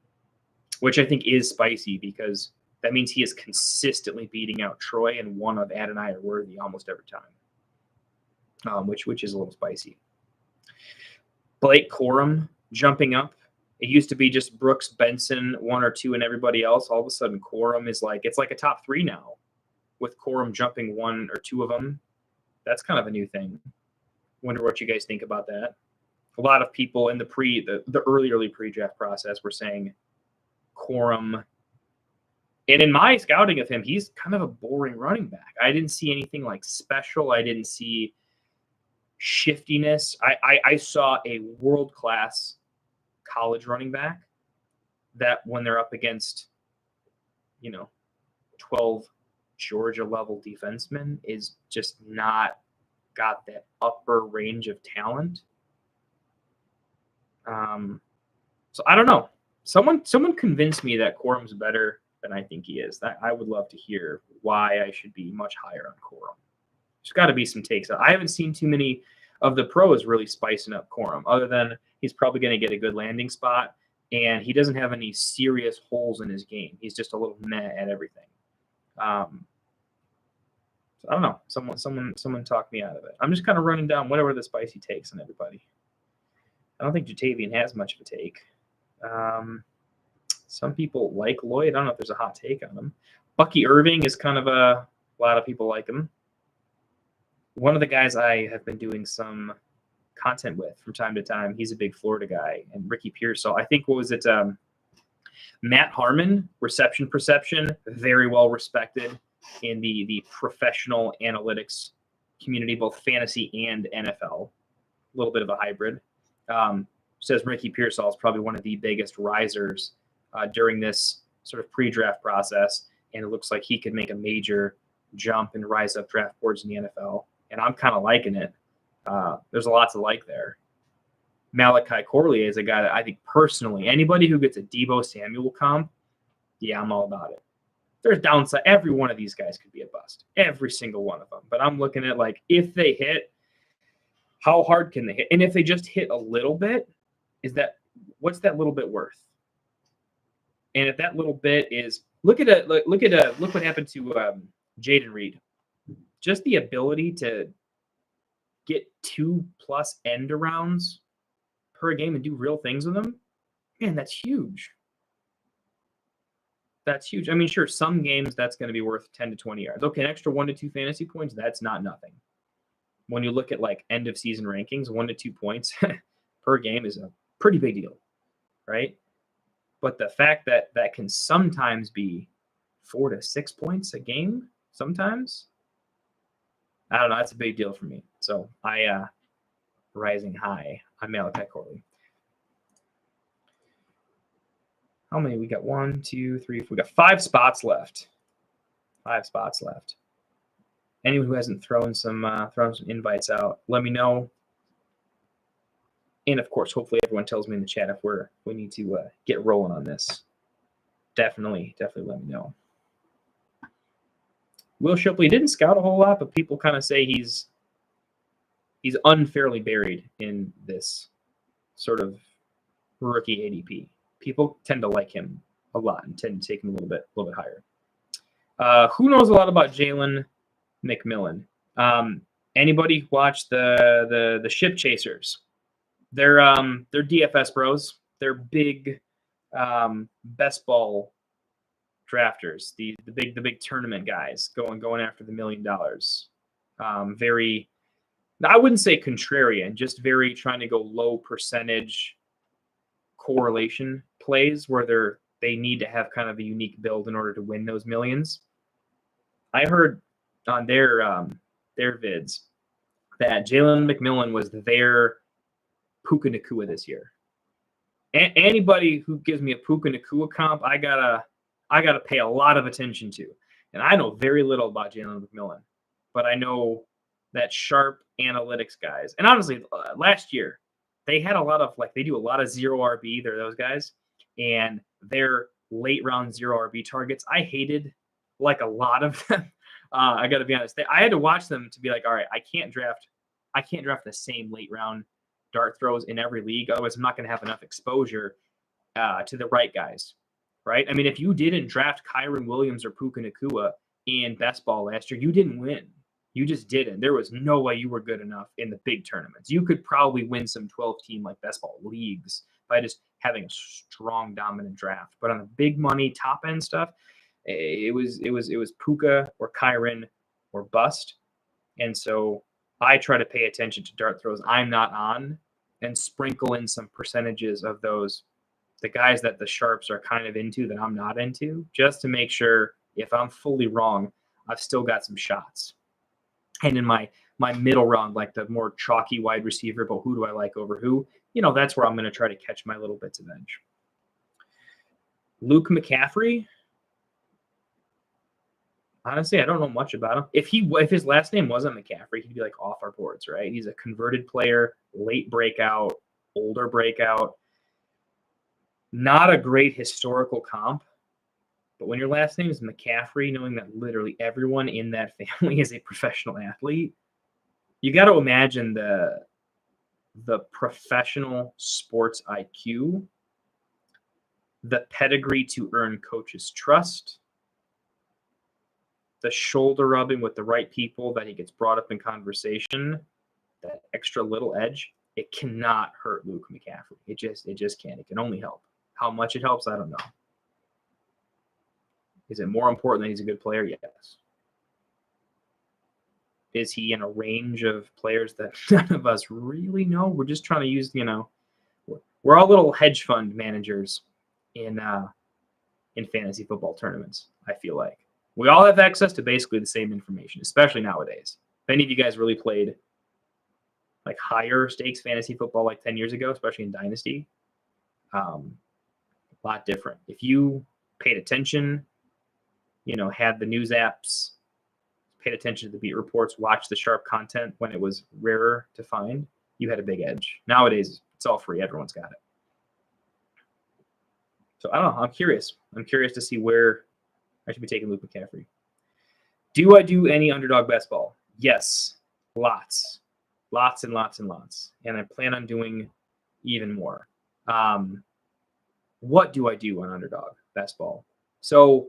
which I think is spicy because that means he is consistently beating out Troy and one of Adonai or Worthy almost every time, which is a little spicy. Blake Corum jumping up. It used to be just Brooks, Benson, 1 or 2, and everybody else. All of a sudden, Corum is it's like a top 3 now, with Corum jumping 1 or 2 of them. That's kind of a new thing. Wonder what you guys think about that. A lot of people in the early pre-draft process were saying Corum. And in my scouting of him, he's kind of a boring running back. I didn't see anything special. I didn't see shiftiness. I saw a world-class college running back that when they're up against, 12 Georgia level defensemen is just not got that upper range of talent. So I don't know. Someone convinced me that Corum's better than I think he is. That I would love to hear why I should be much higher on Corum. There's got to be some takes. I haven't seen too many of the pros really spicing up Corum, other than he's probably going to get a good landing spot, and he doesn't have any serious holes in his game. He's just a little meh at everything. So I don't know. Someone talk me out of it. I'm just kind of running down whatever the spicy takes on everybody. I don't think Jatavian has much of a take. Some people like Lloyd. I don't know if there's a hot take on him. Bucky Irving is kind of a lot of people like him. One of the guys I have been doing some content with from time to time, he's a big Florida guy, and Ricky Pearsall. I think, what was it? Matt Harmon, reception perception, very well respected in the professional analytics community, both fantasy and NFL. A little bit of a hybrid. Says Ricky Pearsall is probably one of the biggest risers during this sort of pre-draft process, and it looks like he could make a major jump and rise up draft boards in the NFL. And I'm kind of liking it. There's a lot to like there. Malachi Corley is a guy that I think personally, anybody who gets a Deebo Samuel comp, yeah, I'm all about it. There's downside. Every one of these guys could be a bust. Every single one of them. But I'm looking at if they hit, how hard can they hit? And if they just hit a little bit, what's that little bit worth? And if that little bit is look what happened to Jaden Reed. Just the ability to get 2+ end arounds per game and do real things with them, man, that's huge. That's huge. I mean, sure, some games that's going to be worth 10 to 20 yards. Okay, an extra 1 to 2 fantasy points, that's not nothing. When you look at end of season rankings, 1 to 2 points per game is a pretty big deal, right? But the fact that that can sometimes be 4 to 6 points a game, sometimes, I don't know. That's a big deal for me. So rising high on Malachi Corley. How many? We got 1, 2, 3, 4. We got 5 spots left. 5 spots left. Anyone who hasn't thrown some invites out, let me know. And of course, hopefully everyone tells me in the chat if we need to get rolling on this. Definitely let me know. Will Shipley didn't scout a whole lot, but people kind of say he's unfairly buried in this sort of rookie ADP. People tend to like him a lot and tend to take him a little bit higher. Who knows a lot about Jalen McMillan? Anybody watch the Ship Chasers? They're DFS bros. They're big best ball drafters. The big tournament guys going after the $1 million. Very, I wouldn't say contrarian, just very trying to go low percentage correlation plays where they need to have kind of a unique build in order to win those millions. I heard on their vids that Jalen McMillan was their Puka Nacua this year. Anybody who gives me a Puka Nacua comp, I gotta pay a lot of attention to. And I know very little about Jalen McMillan, but I know that sharp analytics guys. And honestly, last year they had a lot of they do a lot of zero RB. They're those guys, and their late round zero RB targets. I hated a lot of them. I got to be honest. I had to watch them to be like, all right, I can't draft the same late round dart throws in every league. Otherwise, I'm not going to have enough exposure to the right guys, right? I mean, if you didn't draft Kyron Williams or Puka Nacua in best ball last year, you didn't win. You just didn't. There was no way you were good enough in the big tournaments. You could probably win some 12-team best ball leagues by just having a strong, dominant draft. But on the big money, top end stuff, it was Puka or Kyron or bust. And so I try to pay attention to dart throws I'm not on and sprinkle in some percentages of those, the guys that the sharps are kind of into that I'm not into, just to make sure if I'm fully wrong, I've still got some shots. And in my middle round, the more chalky wide receiver, but who do I like over who? That's where I'm going to try to catch my little bits of edge. Luke McCaffrey. Honestly, I don't know much about him. If his last name wasn't McCaffrey, he'd be off our boards, right? He's a converted player, late breakout, older breakout. Not a great historical comp. But when your last name is McCaffrey, knowing that literally everyone in that family is a professional athlete, you got to imagine the professional sports IQ, the pedigree to earn coaches' trust, the shoulder rubbing with the right people that he gets brought up in conversation, that extra little edge. It cannot hurt Luke McCaffrey. It just can't. It can only help. How much it helps, I don't know. Is it more important that he's a good player? Yes. Is he in a range of players that none of us really know? We're just trying to use, we're all little hedge fund managers in fantasy football tournaments, I feel like. We all have access to basically the same information, especially nowadays. If any of you guys really played higher stakes fantasy football 10 years ago, especially in Dynasty, a lot different. If you paid attention, had the news apps, paid attention to the beat reports, watched the sharp content when it was rarer to find, you had a big edge. Nowadays, it's all free. Everyone's got it. So I don't know. I'm curious. I'm curious to see where I should be taking Luke McCaffrey. Do I do any underdog best ball? Yes. Lots. Lots and lots and lots. And I plan on doing even more. What do I do on underdog best ball? So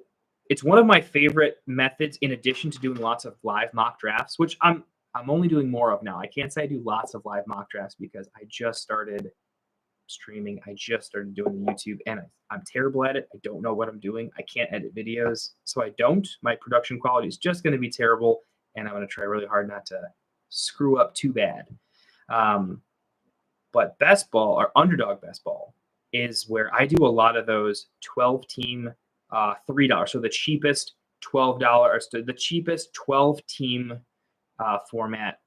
it's one of my favorite methods in addition to doing lots of live mock drafts, which I'm only doing more of now. I can't say I do lots of live mock drafts because I just started streaming. I just started doing YouTube and I'm terrible at it. I don't know what I'm doing. I can't edit videos. So I don't. My production quality is just going to be terrible. And I'm going to try really hard not to screw up too bad. But best ball or underdog best ball is where I do a lot of those 12-team $3. So the cheapest $12, so the cheapest 12-team format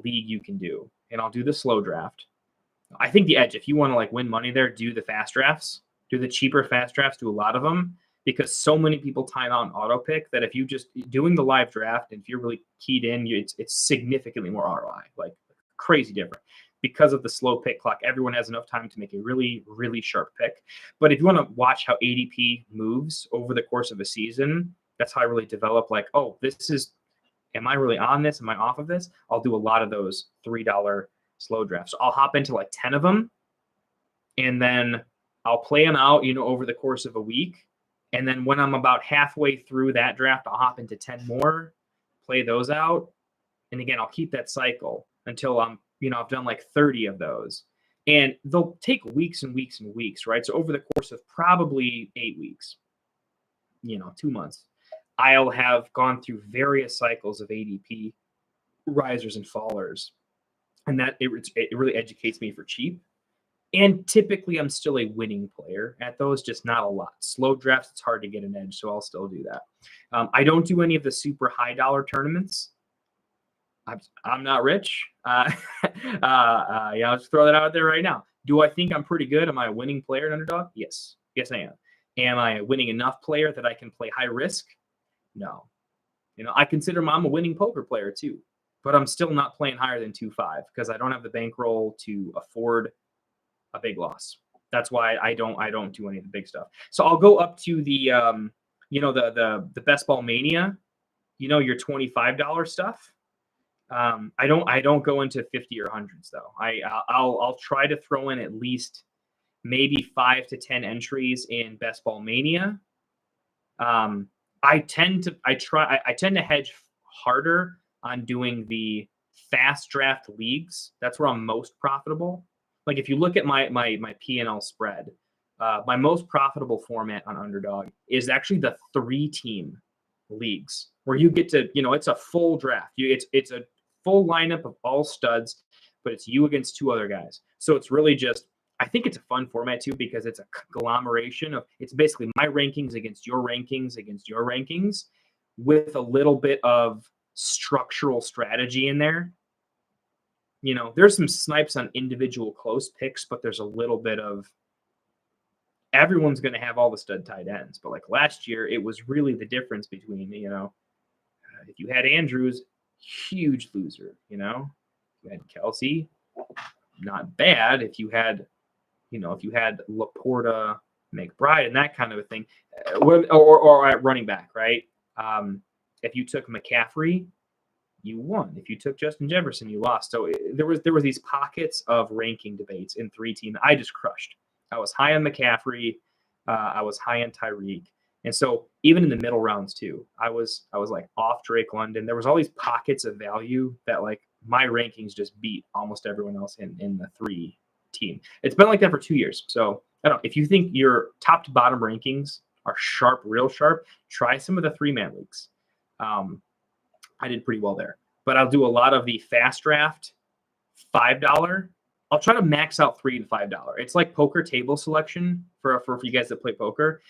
league you can do. And I'll do the slow draft. I think the edge, if you want to win money there, do the fast drafts. Do the cheaper fast drafts, do a lot of them, because so many people time out and auto pick that if you just doing the live draft and if you're really keyed in, it's significantly more ROI, crazy different. Because of the slow pick clock, everyone has enough time to make a really, really sharp pick. But if you want to watch how ADP moves over the course of a season, that's how I really develop am I really on this? Am I off of this? I'll do a lot of those $3 slow drafts. So I'll hop into 10 of them and then I'll play them out, over the course of a week. And then when I'm about halfway through that draft, I'll hop into 10 more, play those out. And again, I'll keep that cycle until I've done like 30 of those. And they'll take weeks and weeks and weeks, right? So over the course of probably 8 weeks, 2 months, I'll have gone through various cycles of ADP risers and fallers. And that it really educates me for cheap. And typically I'm still a winning player at those, just not a lot. Slow drafts, it's hard to get an edge, so I'll still do that. I don't do any of the super high dollar tournaments. I'm not rich. I'll just throw that out there right now. Do I think I'm pretty good? Am I a winning player at Underdog? Yes. Yes, I am. Am I a winning enough player that I can play high risk? No. I consider I'm a winning poker player too, but I'm still not playing higher than 2.5 because I don't have the bankroll to afford a big loss. That's why I don't do any of the big stuff. So I'll go up to the the Best Ball Mania, your $25 stuff. I don't go into 50 or hundreds though. I'll try to throw in at least maybe 5 to 10 entries in Best Ball Mania. I tend to hedge harder on doing the fast draft leagues. That's where I'm most profitable. Like if you look at my P&L spread, my most profitable format on Underdog is actually the 3-team leagues where you get to, it's a full draft. It's a full lineup of all studs, but it's you against 2 other guys. So it's really just, I think it's a fun format too because it's a conglomeration of, it's basically my rankings against your rankings with a little bit of structural strategy in there. There's some snipes on individual close picks, but there's a little bit of everyone's going to have all the stud tight ends. But like last year, it was really the difference between, if you had Andrews, huge loser, you had Kelsey, not bad. If you had Laporta, McBride, and that kind of a thing, or at running back, right? If you took McCaffrey, you won. If you took Justin Jefferson, you lost. So there was these pockets of ranking debates in 3-team. I just crushed. I was high on McCaffrey. I was high on Tyreek. And so even in the middle rounds too, I was like off Drake London. There was all these pockets of value that like my rankings just beat almost everyone else in the 3-team. It's been like that for 2 years. So I don't know. If you think your top to bottom rankings are sharp, real sharp, try some of the 3-man leagues. I did pretty well there, but I'll do a lot of the fast draft $5. I'll try to max out $3 and $5. It's like poker table selection for you guys that play poker.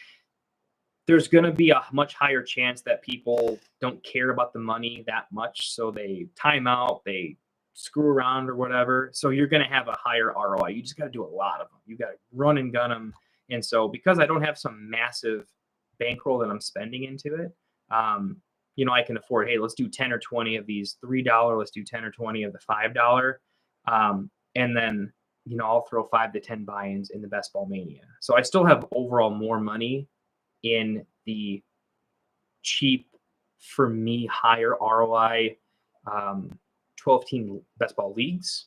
There's going to be a much higher chance that people don't care about the money that much. So they time out, they screw around or whatever. So you're going to have a higher ROI. You just got to do a lot of them. You got to run and gun them. And so because I don't have some massive bankroll that I'm spending into it, I can afford, hey, let's do 10 or 20 of these $3. Let's do 10 or 20 of the $5. And then, I'll throw 5 to 10 buy-ins in the Best Ball Mania. So I still have overall more money in the cheap, for me, higher ROI 12-team Best Ball leagues.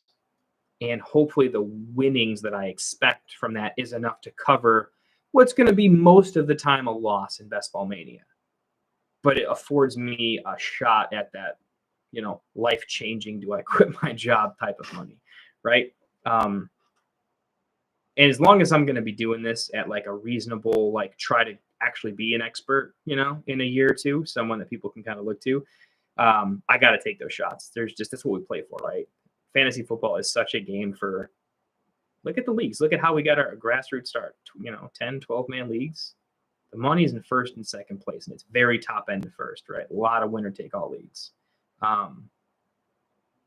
And hopefully the winnings that I expect from that is enough to cover what's going to be most of the time a loss in Best Ball Mania. But it affords me a shot at that, life-changing, do I quit my job type of money, right? And as long as I'm going to be doing this at like a reasonable, like try to actually be an expert, in a year or two, someone that people can kind of look to, I got to take those shots. That's what we play for, right? Fantasy football is such a game for, look at the leagues. Look at how we got our grassroots start, 10, 12-man leagues. The money's in first and second place, and it's very top end to first, right? A lot of winner-take-all leagues.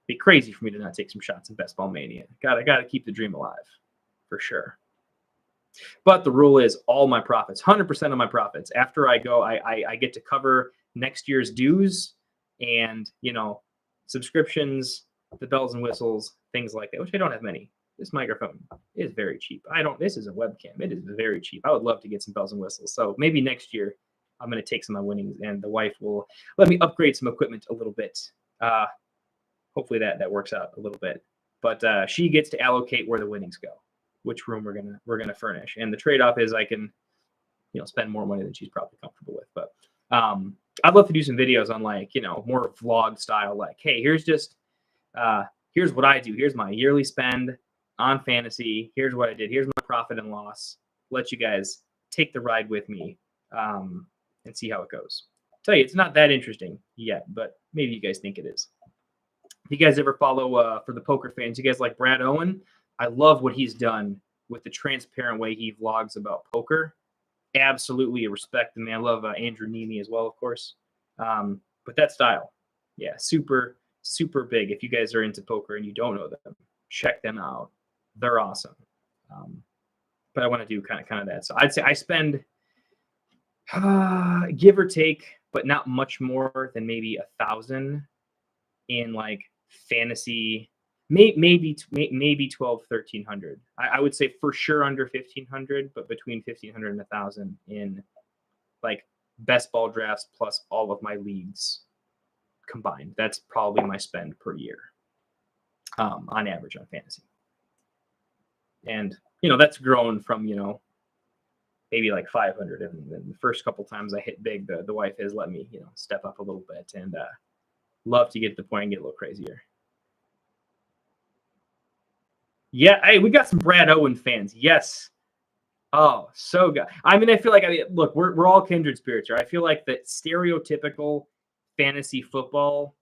Be crazy for me to not take some shots in Best Ball Mania. Got to keep the dream alive, for sure. But the rule is all my profits, 100% of my profits. After I go, I get to cover next year's dues and, subscriptions, the bells and whistles, things like that, which I don't have many. This microphone is very cheap. This is a webcam. It is very cheap. I would love to get some bells and whistles. So maybe next year I'm going to take some of my winnings and the wife will let me upgrade some equipment a little bit. Hopefully that works out a little bit, but she gets to allocate where the winnings go, which room we're going to furnish. And the trade-off is I can, spend more money than she's probably comfortable with. But I'd love to do some videos on like, more vlog style, like, hey, here's what I do. Here's my yearly spend on fantasy. Here's what I did. Here's my profit and loss. Let you guys take the ride with me, and see how it goes. Tell you, it's not that interesting yet, but maybe you guys think it is. If you guys ever follow, for the poker fans, you guys like Brad Owen, I love what he's done with the transparent way he vlogs about poker. Absolutely respect the man. I love Andrew Neeme as well, of course. But that style, yeah, super, super big. If you guys are into poker and you don't know them, check them out. They're awesome. But I want to do kind of that. So I'd say I spend, give or take, but not much more than maybe 1,000 in like fantasy. Maybe 12, 1,300. I would say for sure under 1,500, but between 1,500 and 1,000 in like best ball drafts plus all of my leagues combined. That's probably my spend per year, on average on fantasy. And that's grown from maybe like 500. And then the first couple times I hit big, the wife has let me step up a little bit, and love to get to the point and get a little crazier. Yeah, hey, we got some Brad Owen fans. Yes. Oh, so good. I mean, I feel like, look, we're all kindred spirits here. I feel like the stereotypical fantasy football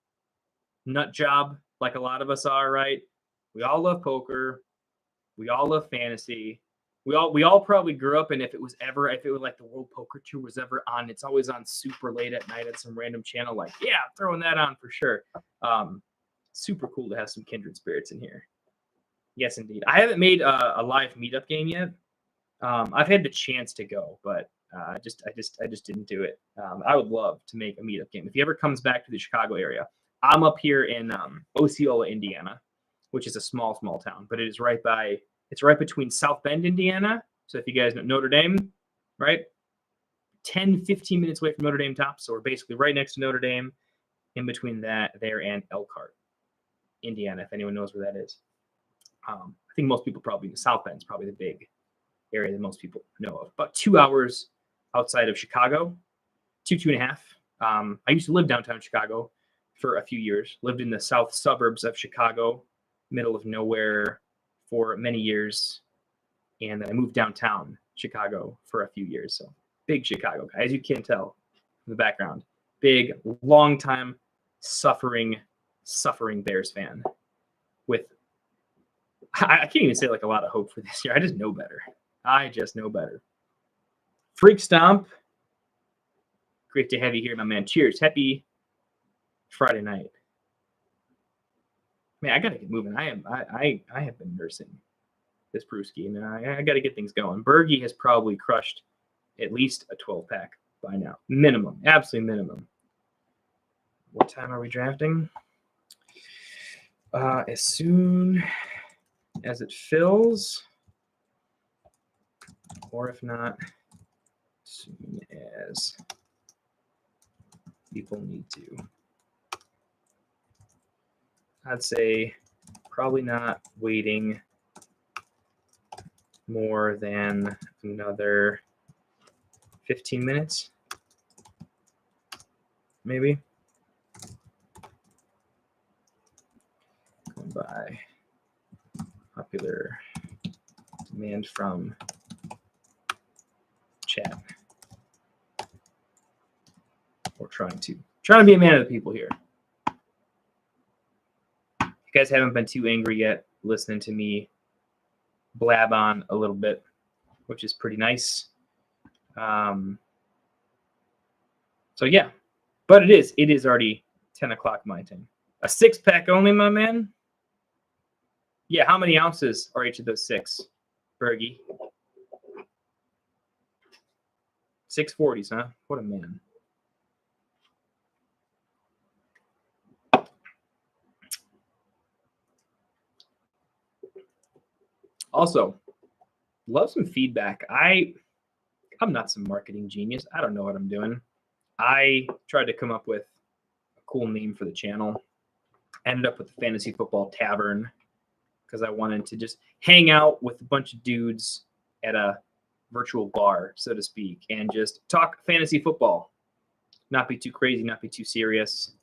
nut job, like a lot of us are, right? We all love poker. We all love fantasy. We all probably grew up, and if it was like the World Poker Tour was ever on, it's always on super late at night at some random channel. Like, yeah, throwing that on for sure. Super cool to have some kindred spirits in here. Yes, indeed. I haven't made a live meetup game yet. I've had the chance to go, but I just didn't do it. I would love to make a meetup game. If he ever comes back to the Chicago area, I'm up here in Osceola, Indiana, which is a small town, but it's right between South Bend, Indiana. So if you guys know Notre Dame, right? 10, 15 minutes away from Notre Dame tops. So we're basically right next to Notre Dame, in between that there and Elkhart, Indiana, if anyone knows where that is. I think most people probably know South Bend's probably the big area that most people know of. About 2 hours outside of Chicago, 2.5. I used to live downtown Chicago for a few years. Lived in the south suburbs of Chicago, middle of nowhere, for many years, and then I moved downtown Chicago for a few years. So big Chicago guy, as you can tell from the background. Big, long time suffering Bears fan with, I can't even say like a lot of hope for this year. I just know better. Freak Stomp. Great to have you here, my man. Cheers. Happy Friday night. Man, I gotta get moving. I have been nursing this brewski, and I gotta get things going. Bergie has probably crushed at least a 12-pack by now. Minimum. Absolutely minimum. What time are we drafting? As soon as it fills, or if not, as soon as people need to. I'd say probably not waiting more than another 15 minutes, maybe. Going by popular demand from chat. We're trying to be a man of the people here. You guys haven't been too angry yet listening to me blab on a little bit, which is pretty nice. So yeah, but it is already 10 o'clock my time. A 6-pack only, my man. Yeah, how many ounces are each of those 6, Bergie? 640s, huh? What a man. Also, love some feedback. I'm not some marketing genius. I don't know what I'm doing. I tried to come up with a cool name for the channel. Ended up with the Fantasy Football Tavern because I wanted to just hang out with a bunch of dudes at a virtual bar, so to speak, and just talk fantasy football. not be too crazy, not be too serious.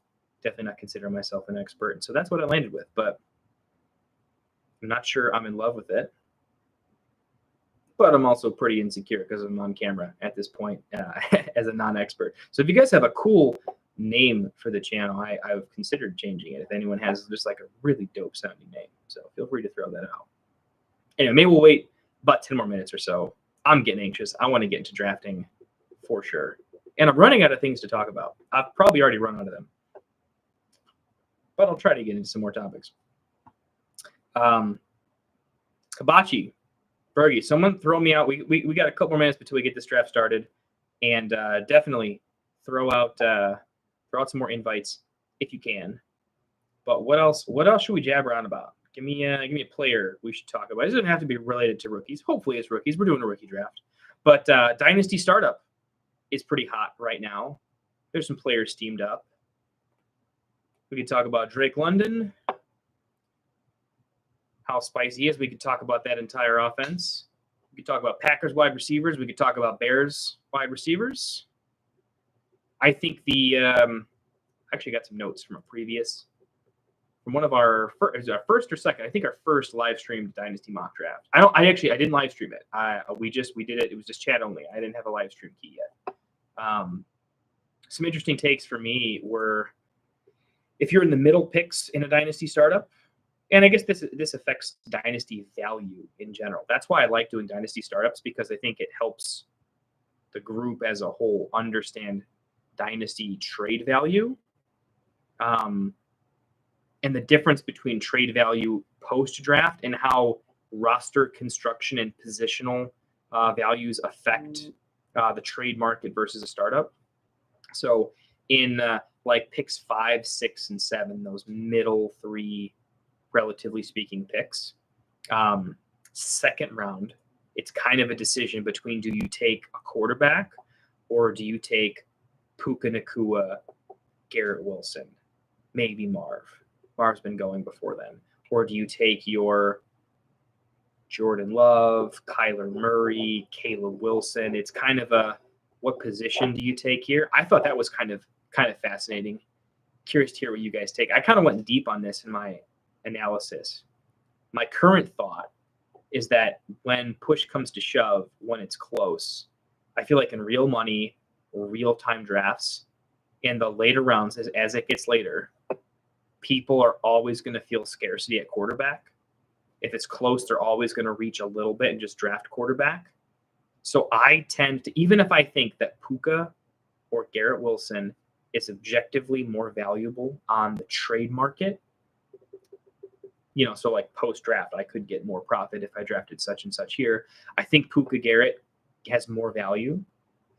Definitely not consider myself an expert. And so that's what I landed with, but I'm not sure I'm in love with it. But I'm also pretty insecure because I'm on camera at this point as a non-expert. So if you guys have a cool name for the channel, I've considered changing it. If anyone has just like a really dope sounding name, so feel free to throw that out. Anyway, maybe we'll wait about 10 more minutes or so. I'm getting anxious. I want to get into drafting for sure. And I'm running out of things to talk about. I've probably already run out of them. But I'll try to get into some more topics. Hibachi. Bergie, someone throw me out. We got a couple more minutes until we get this draft started. And definitely throw out some more invites if you can. But what else should we jab around about? Give me a player we should talk about. It doesn't have to be related to rookies. Hopefully it's rookies. We're doing a rookie draft. But Dynasty Startup is pretty hot right now. There's some players steamed up. We could talk about Drake London, how spicy he is. We could talk about that entire offense. We could talk about Packers wide receivers. We could talk about Bears wide receivers. I think actually got some notes from one of our first or second. I think our first live streamed Dynasty mock draft. I didn't live stream it. We did it. It was just chat only. I didn't have a live stream key yet. Some interesting takes for me were, if you're in the middle picks in a Dynasty startup, and I guess this affects Dynasty value in general. That's why I like doing Dynasty startups, because I think it helps the group as a whole understand Dynasty trade value. And the difference between trade value post-draft and how roster construction and positional values affect the trade market versus a startup. So in like picks 5, 6, and 7, those middle three, relatively speaking, picks, second round, it's kind of a decision between, do you take a quarterback or do you take Puka Nacua, Garrett Wilson, maybe Marv? Marv's been going before then. Or do you take your Jordan Love, Kyler Murray, Caleb Wilson? It's kind of a, what position do you take here? I thought that was kind of fascinating. Curious to hear what you guys take. I kind of went deep on this in my analysis. My current thought is that when push comes to shove, when it's close, I feel like in real money, real-time drafts, in the later rounds, as it gets later, people are always going to feel scarcity at quarterback. If it's close, they're always going to reach a little bit and just draft quarterback. So I tend to, even if I think that Puka or Garrett Wilson is objectively more valuable on the trade market, so like post-draft, I could get more profit if I drafted such and such here. I think Puka Garrett has more value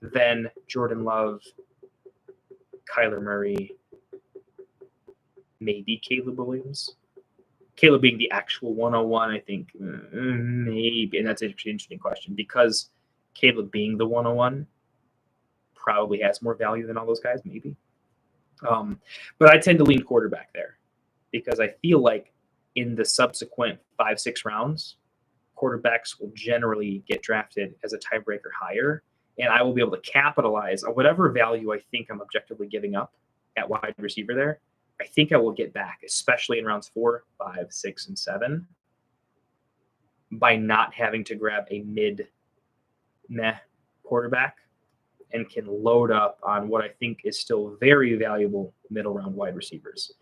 than Jordan Love, Kyler Murray, maybe Caleb Williams. Caleb being the actual 101, I think maybe, and that's an interesting question, because Caleb being the 101 probably has more value than all those guys, maybe. But I tend to lean quarterback there, because I feel like in the subsequent 5, 6 rounds, quarterbacks will generally get drafted as a tiebreaker higher, and I will be able to capitalize on whatever value I think I'm objectively giving up at wide receiver there. I think I will get back, especially in rounds 4, 5, 6, and 7, by not having to grab a meh quarterback, and can load up on what I think is still very valuable middle round wide receivers.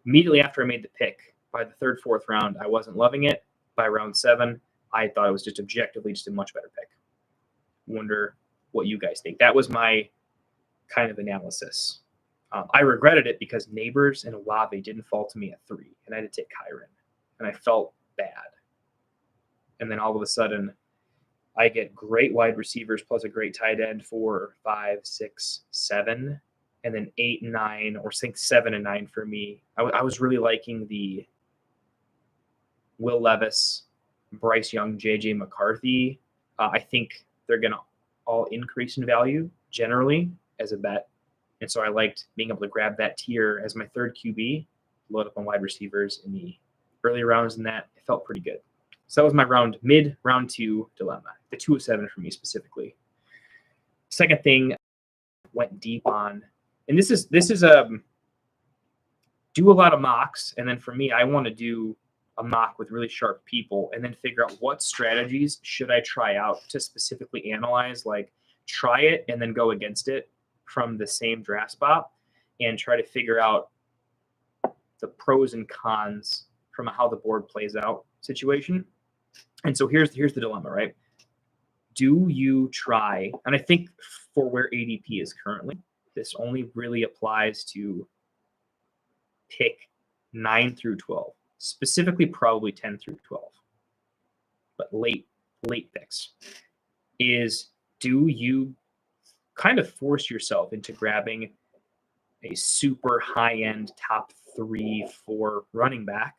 Immediately after I made the pick, by the 3rd, 4th round, I wasn't loving it. By round 7, I thought it was just objectively just a much better pick. Wonder what you guys think. That was my kind of analysis. I regretted it because Neighbors and Olave didn't fall to me at 3, and I had to take Kyron, and I felt bad. And then all of a sudden, I get great wide receivers plus a great tight end for 5, 6, 7, and then 8 and 9, or think 7 and 9 for me. I was really liking the Will Levis, Bryce Young, JJ McCarthy. I think they're going to all increase in value generally as a bet. And so I liked being able to grab that tier as my 3rd QB, load up on wide receivers in the early rounds, and that it felt pretty good. So that was my mid-round 2 dilemma, the 2 of 7 for me specifically. Second thing went deep on, and this is do a lot of mocks, and then for me, I want to do a mock with really sharp people, and then figure out what strategies should I try out to specifically analyze, like try it and then go against it from the same draft spot, and try to figure out the pros and cons from how the board plays out situation. And so here's the dilemma, right? Do you try, and I think for where ADP is currently, this only really applies to pick 9 through 12, specifically probably 10 through 12, but late picks, is do you kind of force yourself into grabbing a super high-end top 3-4 running back,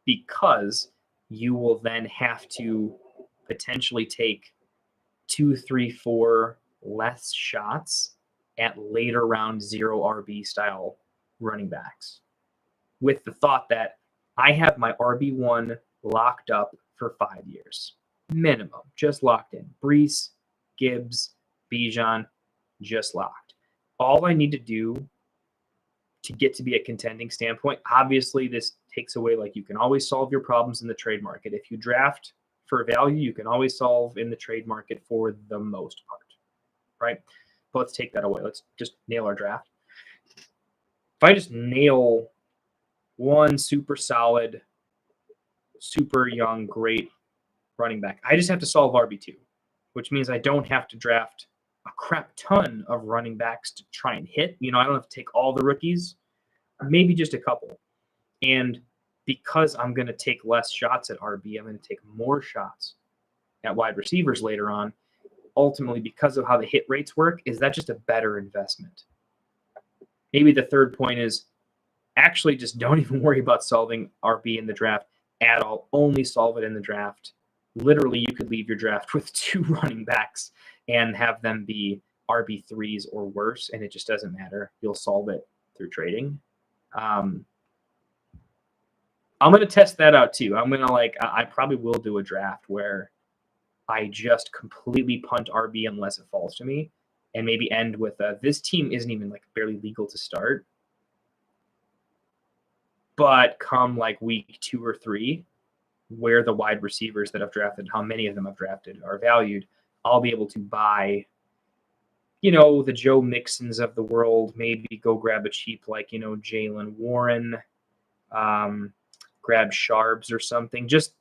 because you will then have to potentially take 2, 3, 4 less shots at later round 0 RB style running backs, with the thought that I have my RB1 locked up for 5 years minimum, just locked in. Brees, Gibbs, Bijan, just locked. All I need to do to get to be a contending standpoint, obviously this takes away, like, you can always solve your problems in the trade market. If you draft for value, you can always solve in the trade market for the most part, right? But let's take that away. Let's just nail our draft. If I just nail one super solid, super young, great running back, I just have to solve RB2, which means I don't have to draft a crap ton of running backs to try and hit. I don't have to take all the rookies, maybe just a couple. And because I'm going to take less shots at RB, I'm going to take more shots at wide receivers later on. Ultimately, because of how the hit rates work, is that just a better investment? Maybe the third point is actually just don't even worry about solving RB in the draft at all. Only solve it in the draft. Literally, you could leave your draft with 2 running backs and have them be RB3s or worse, and it just doesn't matter. You'll solve it through trading. I'm going to test that out too. I'm going to I probably will do a draft where I just completely punt RB unless it falls to me, and maybe end with this team isn't even barely legal to start, but come week 2 or 3, where the wide receivers that I've drafted, how many of them I've drafted, are valued, I'll be able to buy, the Joe Mixons of the world, maybe go grab a cheap, Jalen Warren, grab Sharps or something, just,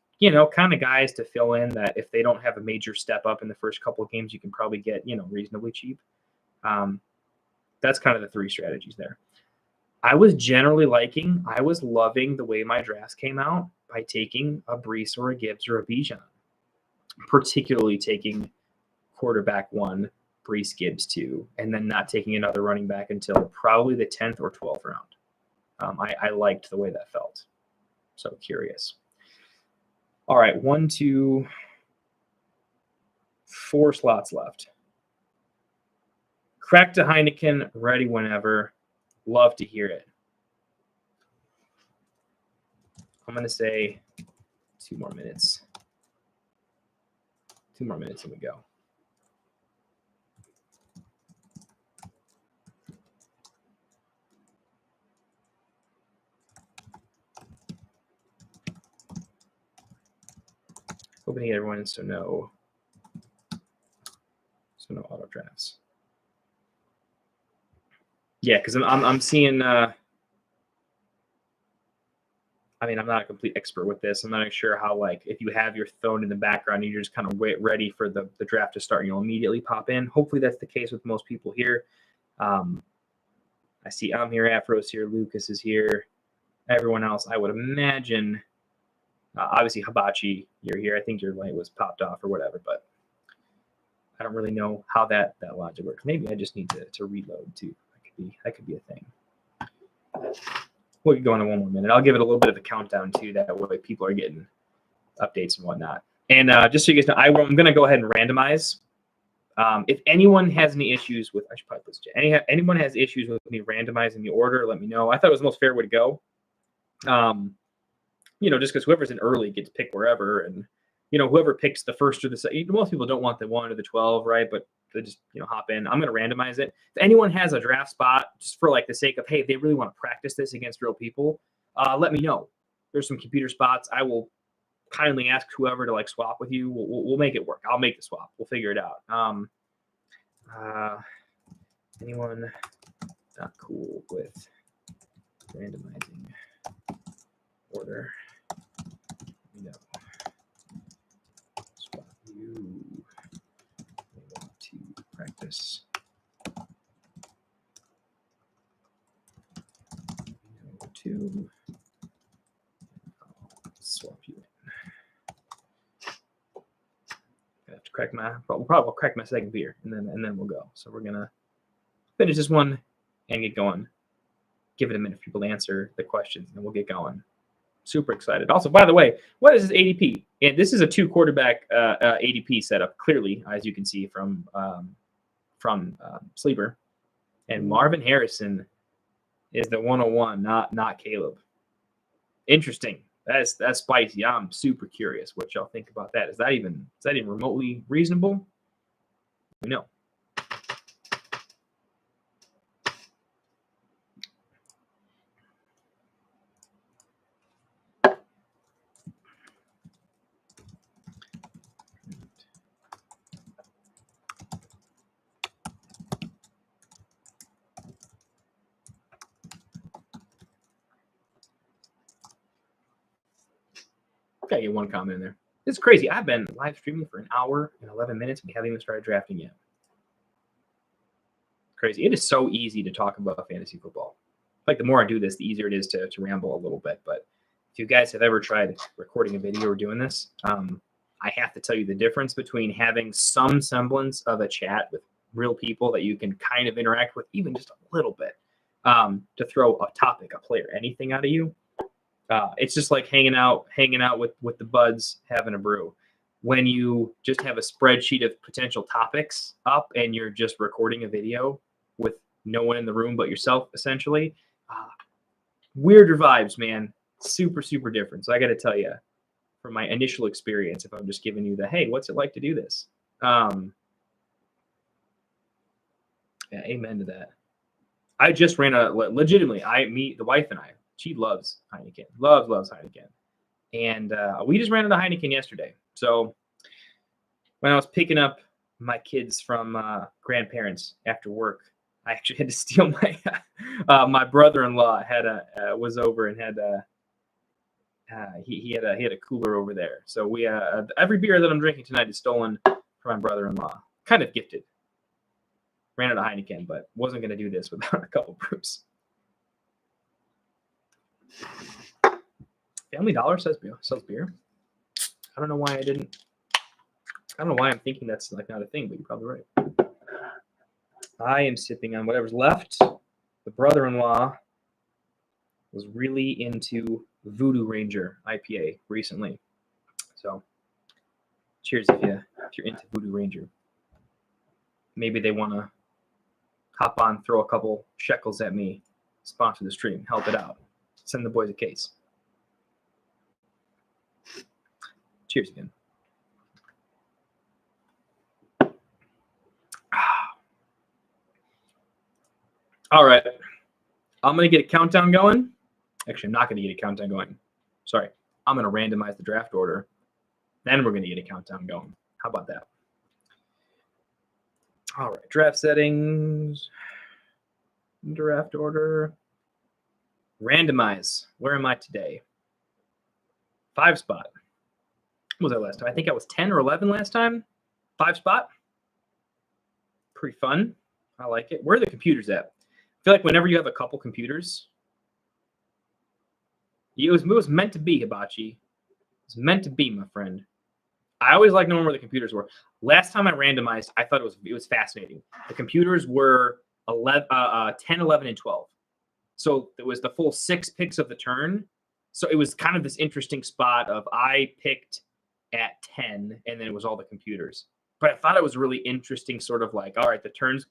kind of guys to fill in that if they don't have a major step up in the first couple of games, you can probably get, reasonably cheap. That's kind of the 3 strategies there. I was loving the way my drafts came out by taking a Brees or a Gibbs or a Bijan, particularly taking quarterback 1, Brees, Gibbs 2, and then not taking another running back until probably the 10th or 12th round. I liked the way that felt. So curious. All right, 1, 2, 4 slots left. Crack to Heineken, ready whenever. Love to hear it. I'm going to say 2 more minutes. 2 more minutes and we go. Hoping everyone so no auto drafts. Yeah, because I'm seeing. I'm not a complete expert with this. I'm not sure how if you have your phone in the background, you're just kind of ready for the draft to start, and you'll immediately pop in. Hopefully that's the case with most people here. I see I'm here, Afro's here, Lucas is here, everyone else. I would imagine. Obviously, Hibachi, you're here. I think your light was popped off or whatever, but I don't really know how that logic works. Maybe I just need to reload too. That could be a thing. We'll go on in 1 more minute. I'll give it a little bit of a countdown too. That way people are getting updates and whatnot. And just so you guys know, I'm going to go ahead and randomize. If anyone has any issues with, I should probably put this. Anyone has issues with me randomizing the order, let me know. I thought it was the most fair way to go. Just because whoever's in early gets picked wherever, and whoever picks the first or the second. Most people don't want the 1 or the 12, right? But to just hop in. I'm going to randomize it. If anyone has a draft spot, just for like the sake of, hey, if they really want to practice this against real people, let me know. There's some computer spots. I will kindly ask whoever to like swap with you. We'll make it work. I'll make the swap. We'll figure it out. Anyone not cool with randomizing order? No. Swap you. We want to practice. To swap you in. I have to crack my probably crack my second beer and then we'll go. So we're gonna finish this one and get going. Give it a minute for people to answer the questions and we'll get going. Super excited. Also, by the way, what is this ADP? And this is a 2 quarterback ADP setup, clearly, as you can see from Sleeper. And Marvin Harrison is the 101, not Caleb. Interesting. That's spicy. I'm super curious what y'all think about that. Is that even remotely reasonable? No. Gotta get one comment in there. It's crazy. I've been live streaming for an hour and 11 minutes. We haven't even started drafting yet. Crazy. It is so easy to talk about fantasy football. Like the more I do this, the easier it is to ramble a little bit. But if you guys have ever tried recording a video or doing this, I have to tell you the difference between having some semblance of a chat with real people that you can kind of interact with, even just a little bit, to throw a topic, a player, anything out of you. It's just like hanging out with the buds, having a brew. When you just have a spreadsheet of potential topics up and you're just recording a video with no one in the room but yourself, essentially, weirder vibes, man. Super, super different. So I got to tell you, from my initial experience, if I'm just giving you the, hey, what's it like to do this? Yeah, amen to that. I just ran legitimately, the wife and I, she loves Heineken, loves Heineken. And we just ran into Heineken yesterday. So when I was picking up my kids from grandparents after work, I actually had to steal my brother-in-law was over and had he had a cooler over there. So we every beer that I'm drinking tonight is stolen from my brother-in-law. Kind of gifted. Ran out of Heineken, but wasn't going to do this without a couple brews. Family Dollar sells beer. I don't know why I'm thinking that's like not a thing, but you're probably right. I am sipping on whatever's left. The brother-in-law was really into Voodoo Ranger IPA recently. So cheers if you're into Voodoo Ranger. Maybe they want to hop on, throw a couple shekels at me, sponsor the stream, help it out. Send the boys a case. Cheers again. All right. I'm going to get a countdown going. Actually, I'm not going to get a countdown going. Sorry. I'm going to randomize the draft order. Then we're going to get a countdown going. How about that? All right. Draft settings. Draft order. Randomize. Where am I today? 5 spot. What was that last time? I think I was 10 or 11 last time. 5 spot. Pretty fun. I like it. Where are the computers at? I feel like whenever you have a couple computers, it was meant to be, Hibachi. It was meant to be, my friend. I always like knowing where the computers were. Last time I randomized, I thought it was fascinating. The computers were 10, 11, and 12. So it was the full 6 picks of the turn. So it was kind of this interesting spot of I picked at 10, and then it was all the computers. But I thought it was really interesting, sort of like, all right, the turn's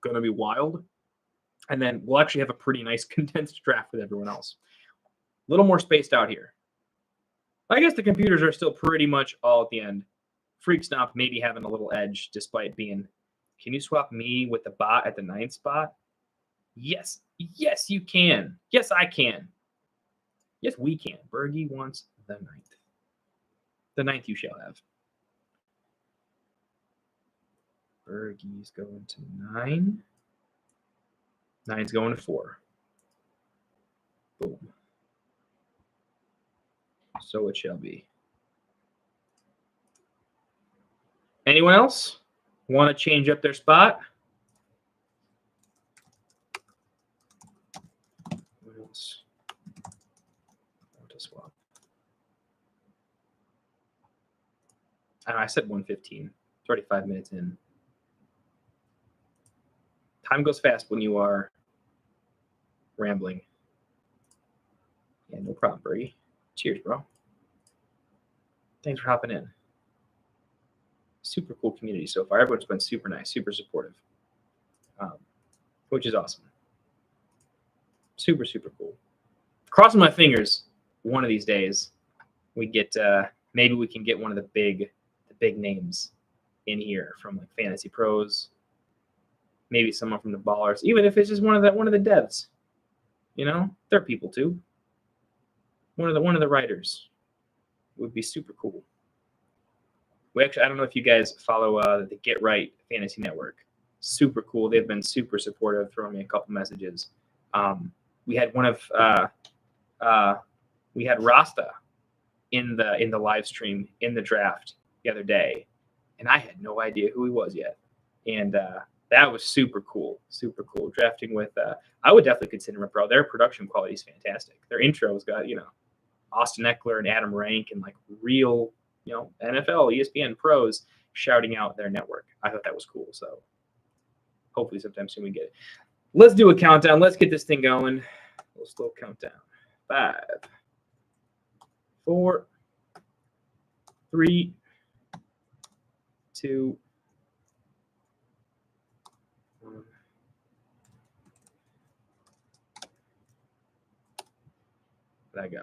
going to be wild. And then we'll actually have a pretty nice condensed draft with everyone else. A little more spaced out here. I guess the computers are still pretty much all at the end. Freak Stomp maybe having a little edge despite being Can you swap me with the bot at the 9th spot? Yes. Yes, you can. Yes, I can. Yes, we can. Bergie wants the 9th. The 9th you shall have. Bergie's going to 9. 9's going to 4. Boom. So it shall be. Anyone else want to change up their spot? What else? I want to swap. I said 1:15. It's already 5 minutes in. Time goes fast when you are rambling. Yeah, no problem, Bergie. Cheers, bro. Thanks for hopping in. Super cool community so far. Everyone's been super nice, super supportive, which is awesome. Super, super cool. Crossing my fingers, one of these days we get maybe we can get one of the big names in here from like Fantasy Pros, maybe someone from the Ballers, even if it's just one of the devs. You know, they're people too. One of the writers would be super cool. I don't know if you guys follow the Get Right Fantasy Network. Super cool. They've been super supportive, throwing me a couple messages. We had we had Rasta in the live stream in the draft the other day, and I had no idea who he was yet. And that was super cool. Super cool. Drafting with I would definitely consider him a pro. Their production quality is fantastic. Their intro's got, Austin Eckler and Adam Rank and like real, NFL, ESPN pros shouting out their network. I thought that was cool. So hopefully sometime soon we get it. Let's do a countdown. Let's get this thing going. A little slow countdown. 5, 4, 3, 2, 1. There I go.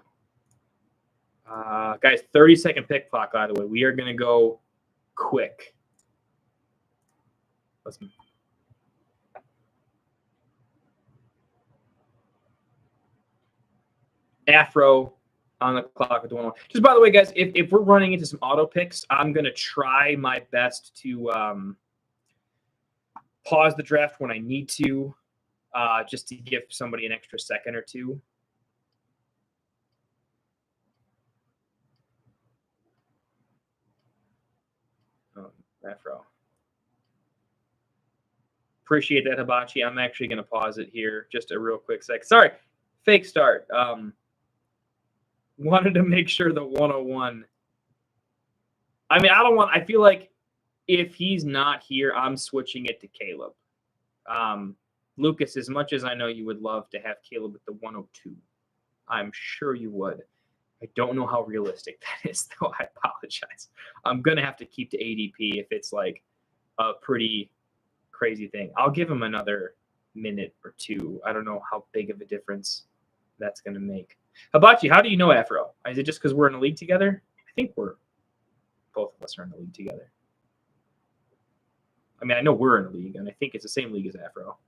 Guys, 30-second pick clock, by the way. We are going to go quick. Let's move. Afro on the clock with the 1-1. Just by the way, guys, if we're running into some auto picks, I'm going to try my best to pause the draft when I need to, just to give somebody an extra second or two. Afro. Appreciate that, Hibachi. I'm actually going to pause it here just a real quick sec. Sorry, fake start. Wanted to make sure the 101. I mean, I feel like if he's not here, I'm switching it to Caleb. Lucas, as much as I know you would love to have Caleb with the 102, I'm sure you would. I don't know how realistic that is, though. I apologize. I'm going to have to keep to ADP if it's like a pretty crazy thing. I'll give him another minute or two. I don't know how big of a difference that's going to make. Hibachi, how do you know Afro? Is it just because we're in a league together? I think both of us are in the league together. I mean, I know we're in a league, and I think it's the same league as Afro.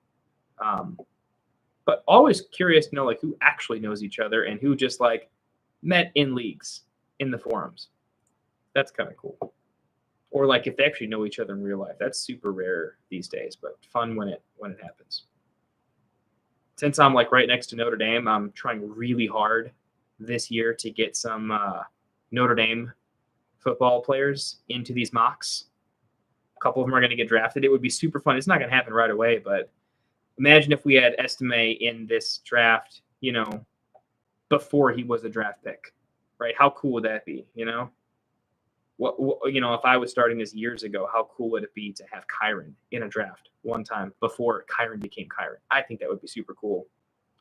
But always curious to know like who actually knows each other and who just like met in leagues in the forums. That's kind of cool. Or like if they actually know each other in real life. That's super rare these days, but fun when it happens. Since I'm like right next to Notre Dame, I'm trying really hard this year to get some Notre Dame football players into these mocks. A couple of them are going to get drafted. It would be super fun. It's not going to happen right away, but imagine if we had Estime in this draft, before he was a draft pick, right? How cool would that be? What if I was starting this years ago, how cool would it be to have Kyron in a draft one time before Kyron became Kyron? I think that would be super cool.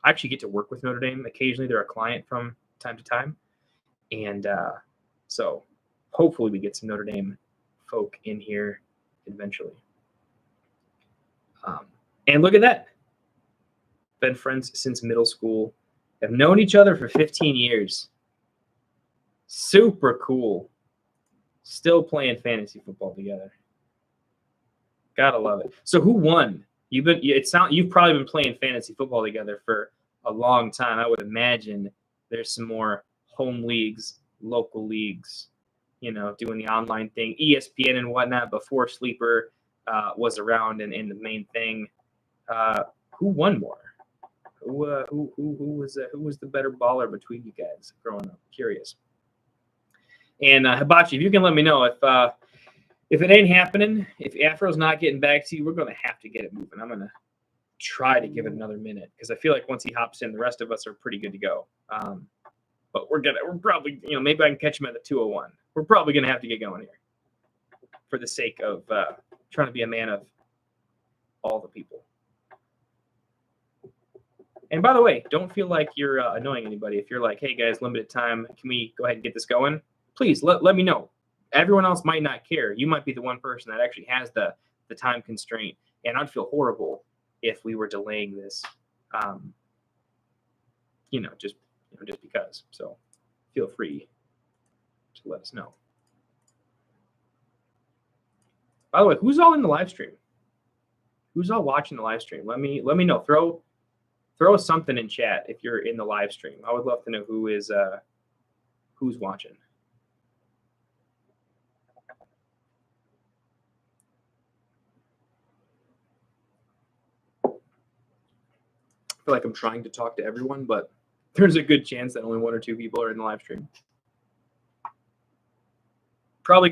I actually get to work with Notre Dame occasionally. They're a client from time to time. And so hopefully we get some Notre Dame folk in here eventually. And look at that. Been friends since middle school. Have known each other for 15 years. Super cool. Still playing fantasy football together. Gotta love it. So who won? You've probably been playing fantasy football together for a long time. I would imagine there's some more home leagues, local leagues, doing the online thing, ESPN and whatnot before Sleeper was around and the main thing. Who won more? Who was the better baller between you guys growing up? Curious. And Hibachi, if you can let me know if it ain't happening, if Afro's not getting back to you, we're gonna have to get it moving. I'm gonna try to give it another minute because I feel like once he hops in, the rest of us are pretty good to go. But we're probably, maybe I can catch him at the 201. We're probably gonna have to get going here for the sake of trying to be a man of all the people. And by the way, don't feel like you're annoying anybody. If you're like, hey guys, limited time, can we go ahead and get this going? Please let me know. Everyone else might not care. You might be the one person that actually has the time constraint, and I'd feel horrible if we were delaying this, just because. So feel free to let us know. By the way, who's all in the live stream? Who's all watching the live stream? Let me know. Throw something in chat if you're in the live stream. I would love to know who's watching. I feel like I'm trying to talk to everyone, but there's a good chance that only one or two people are in the live stream. Probably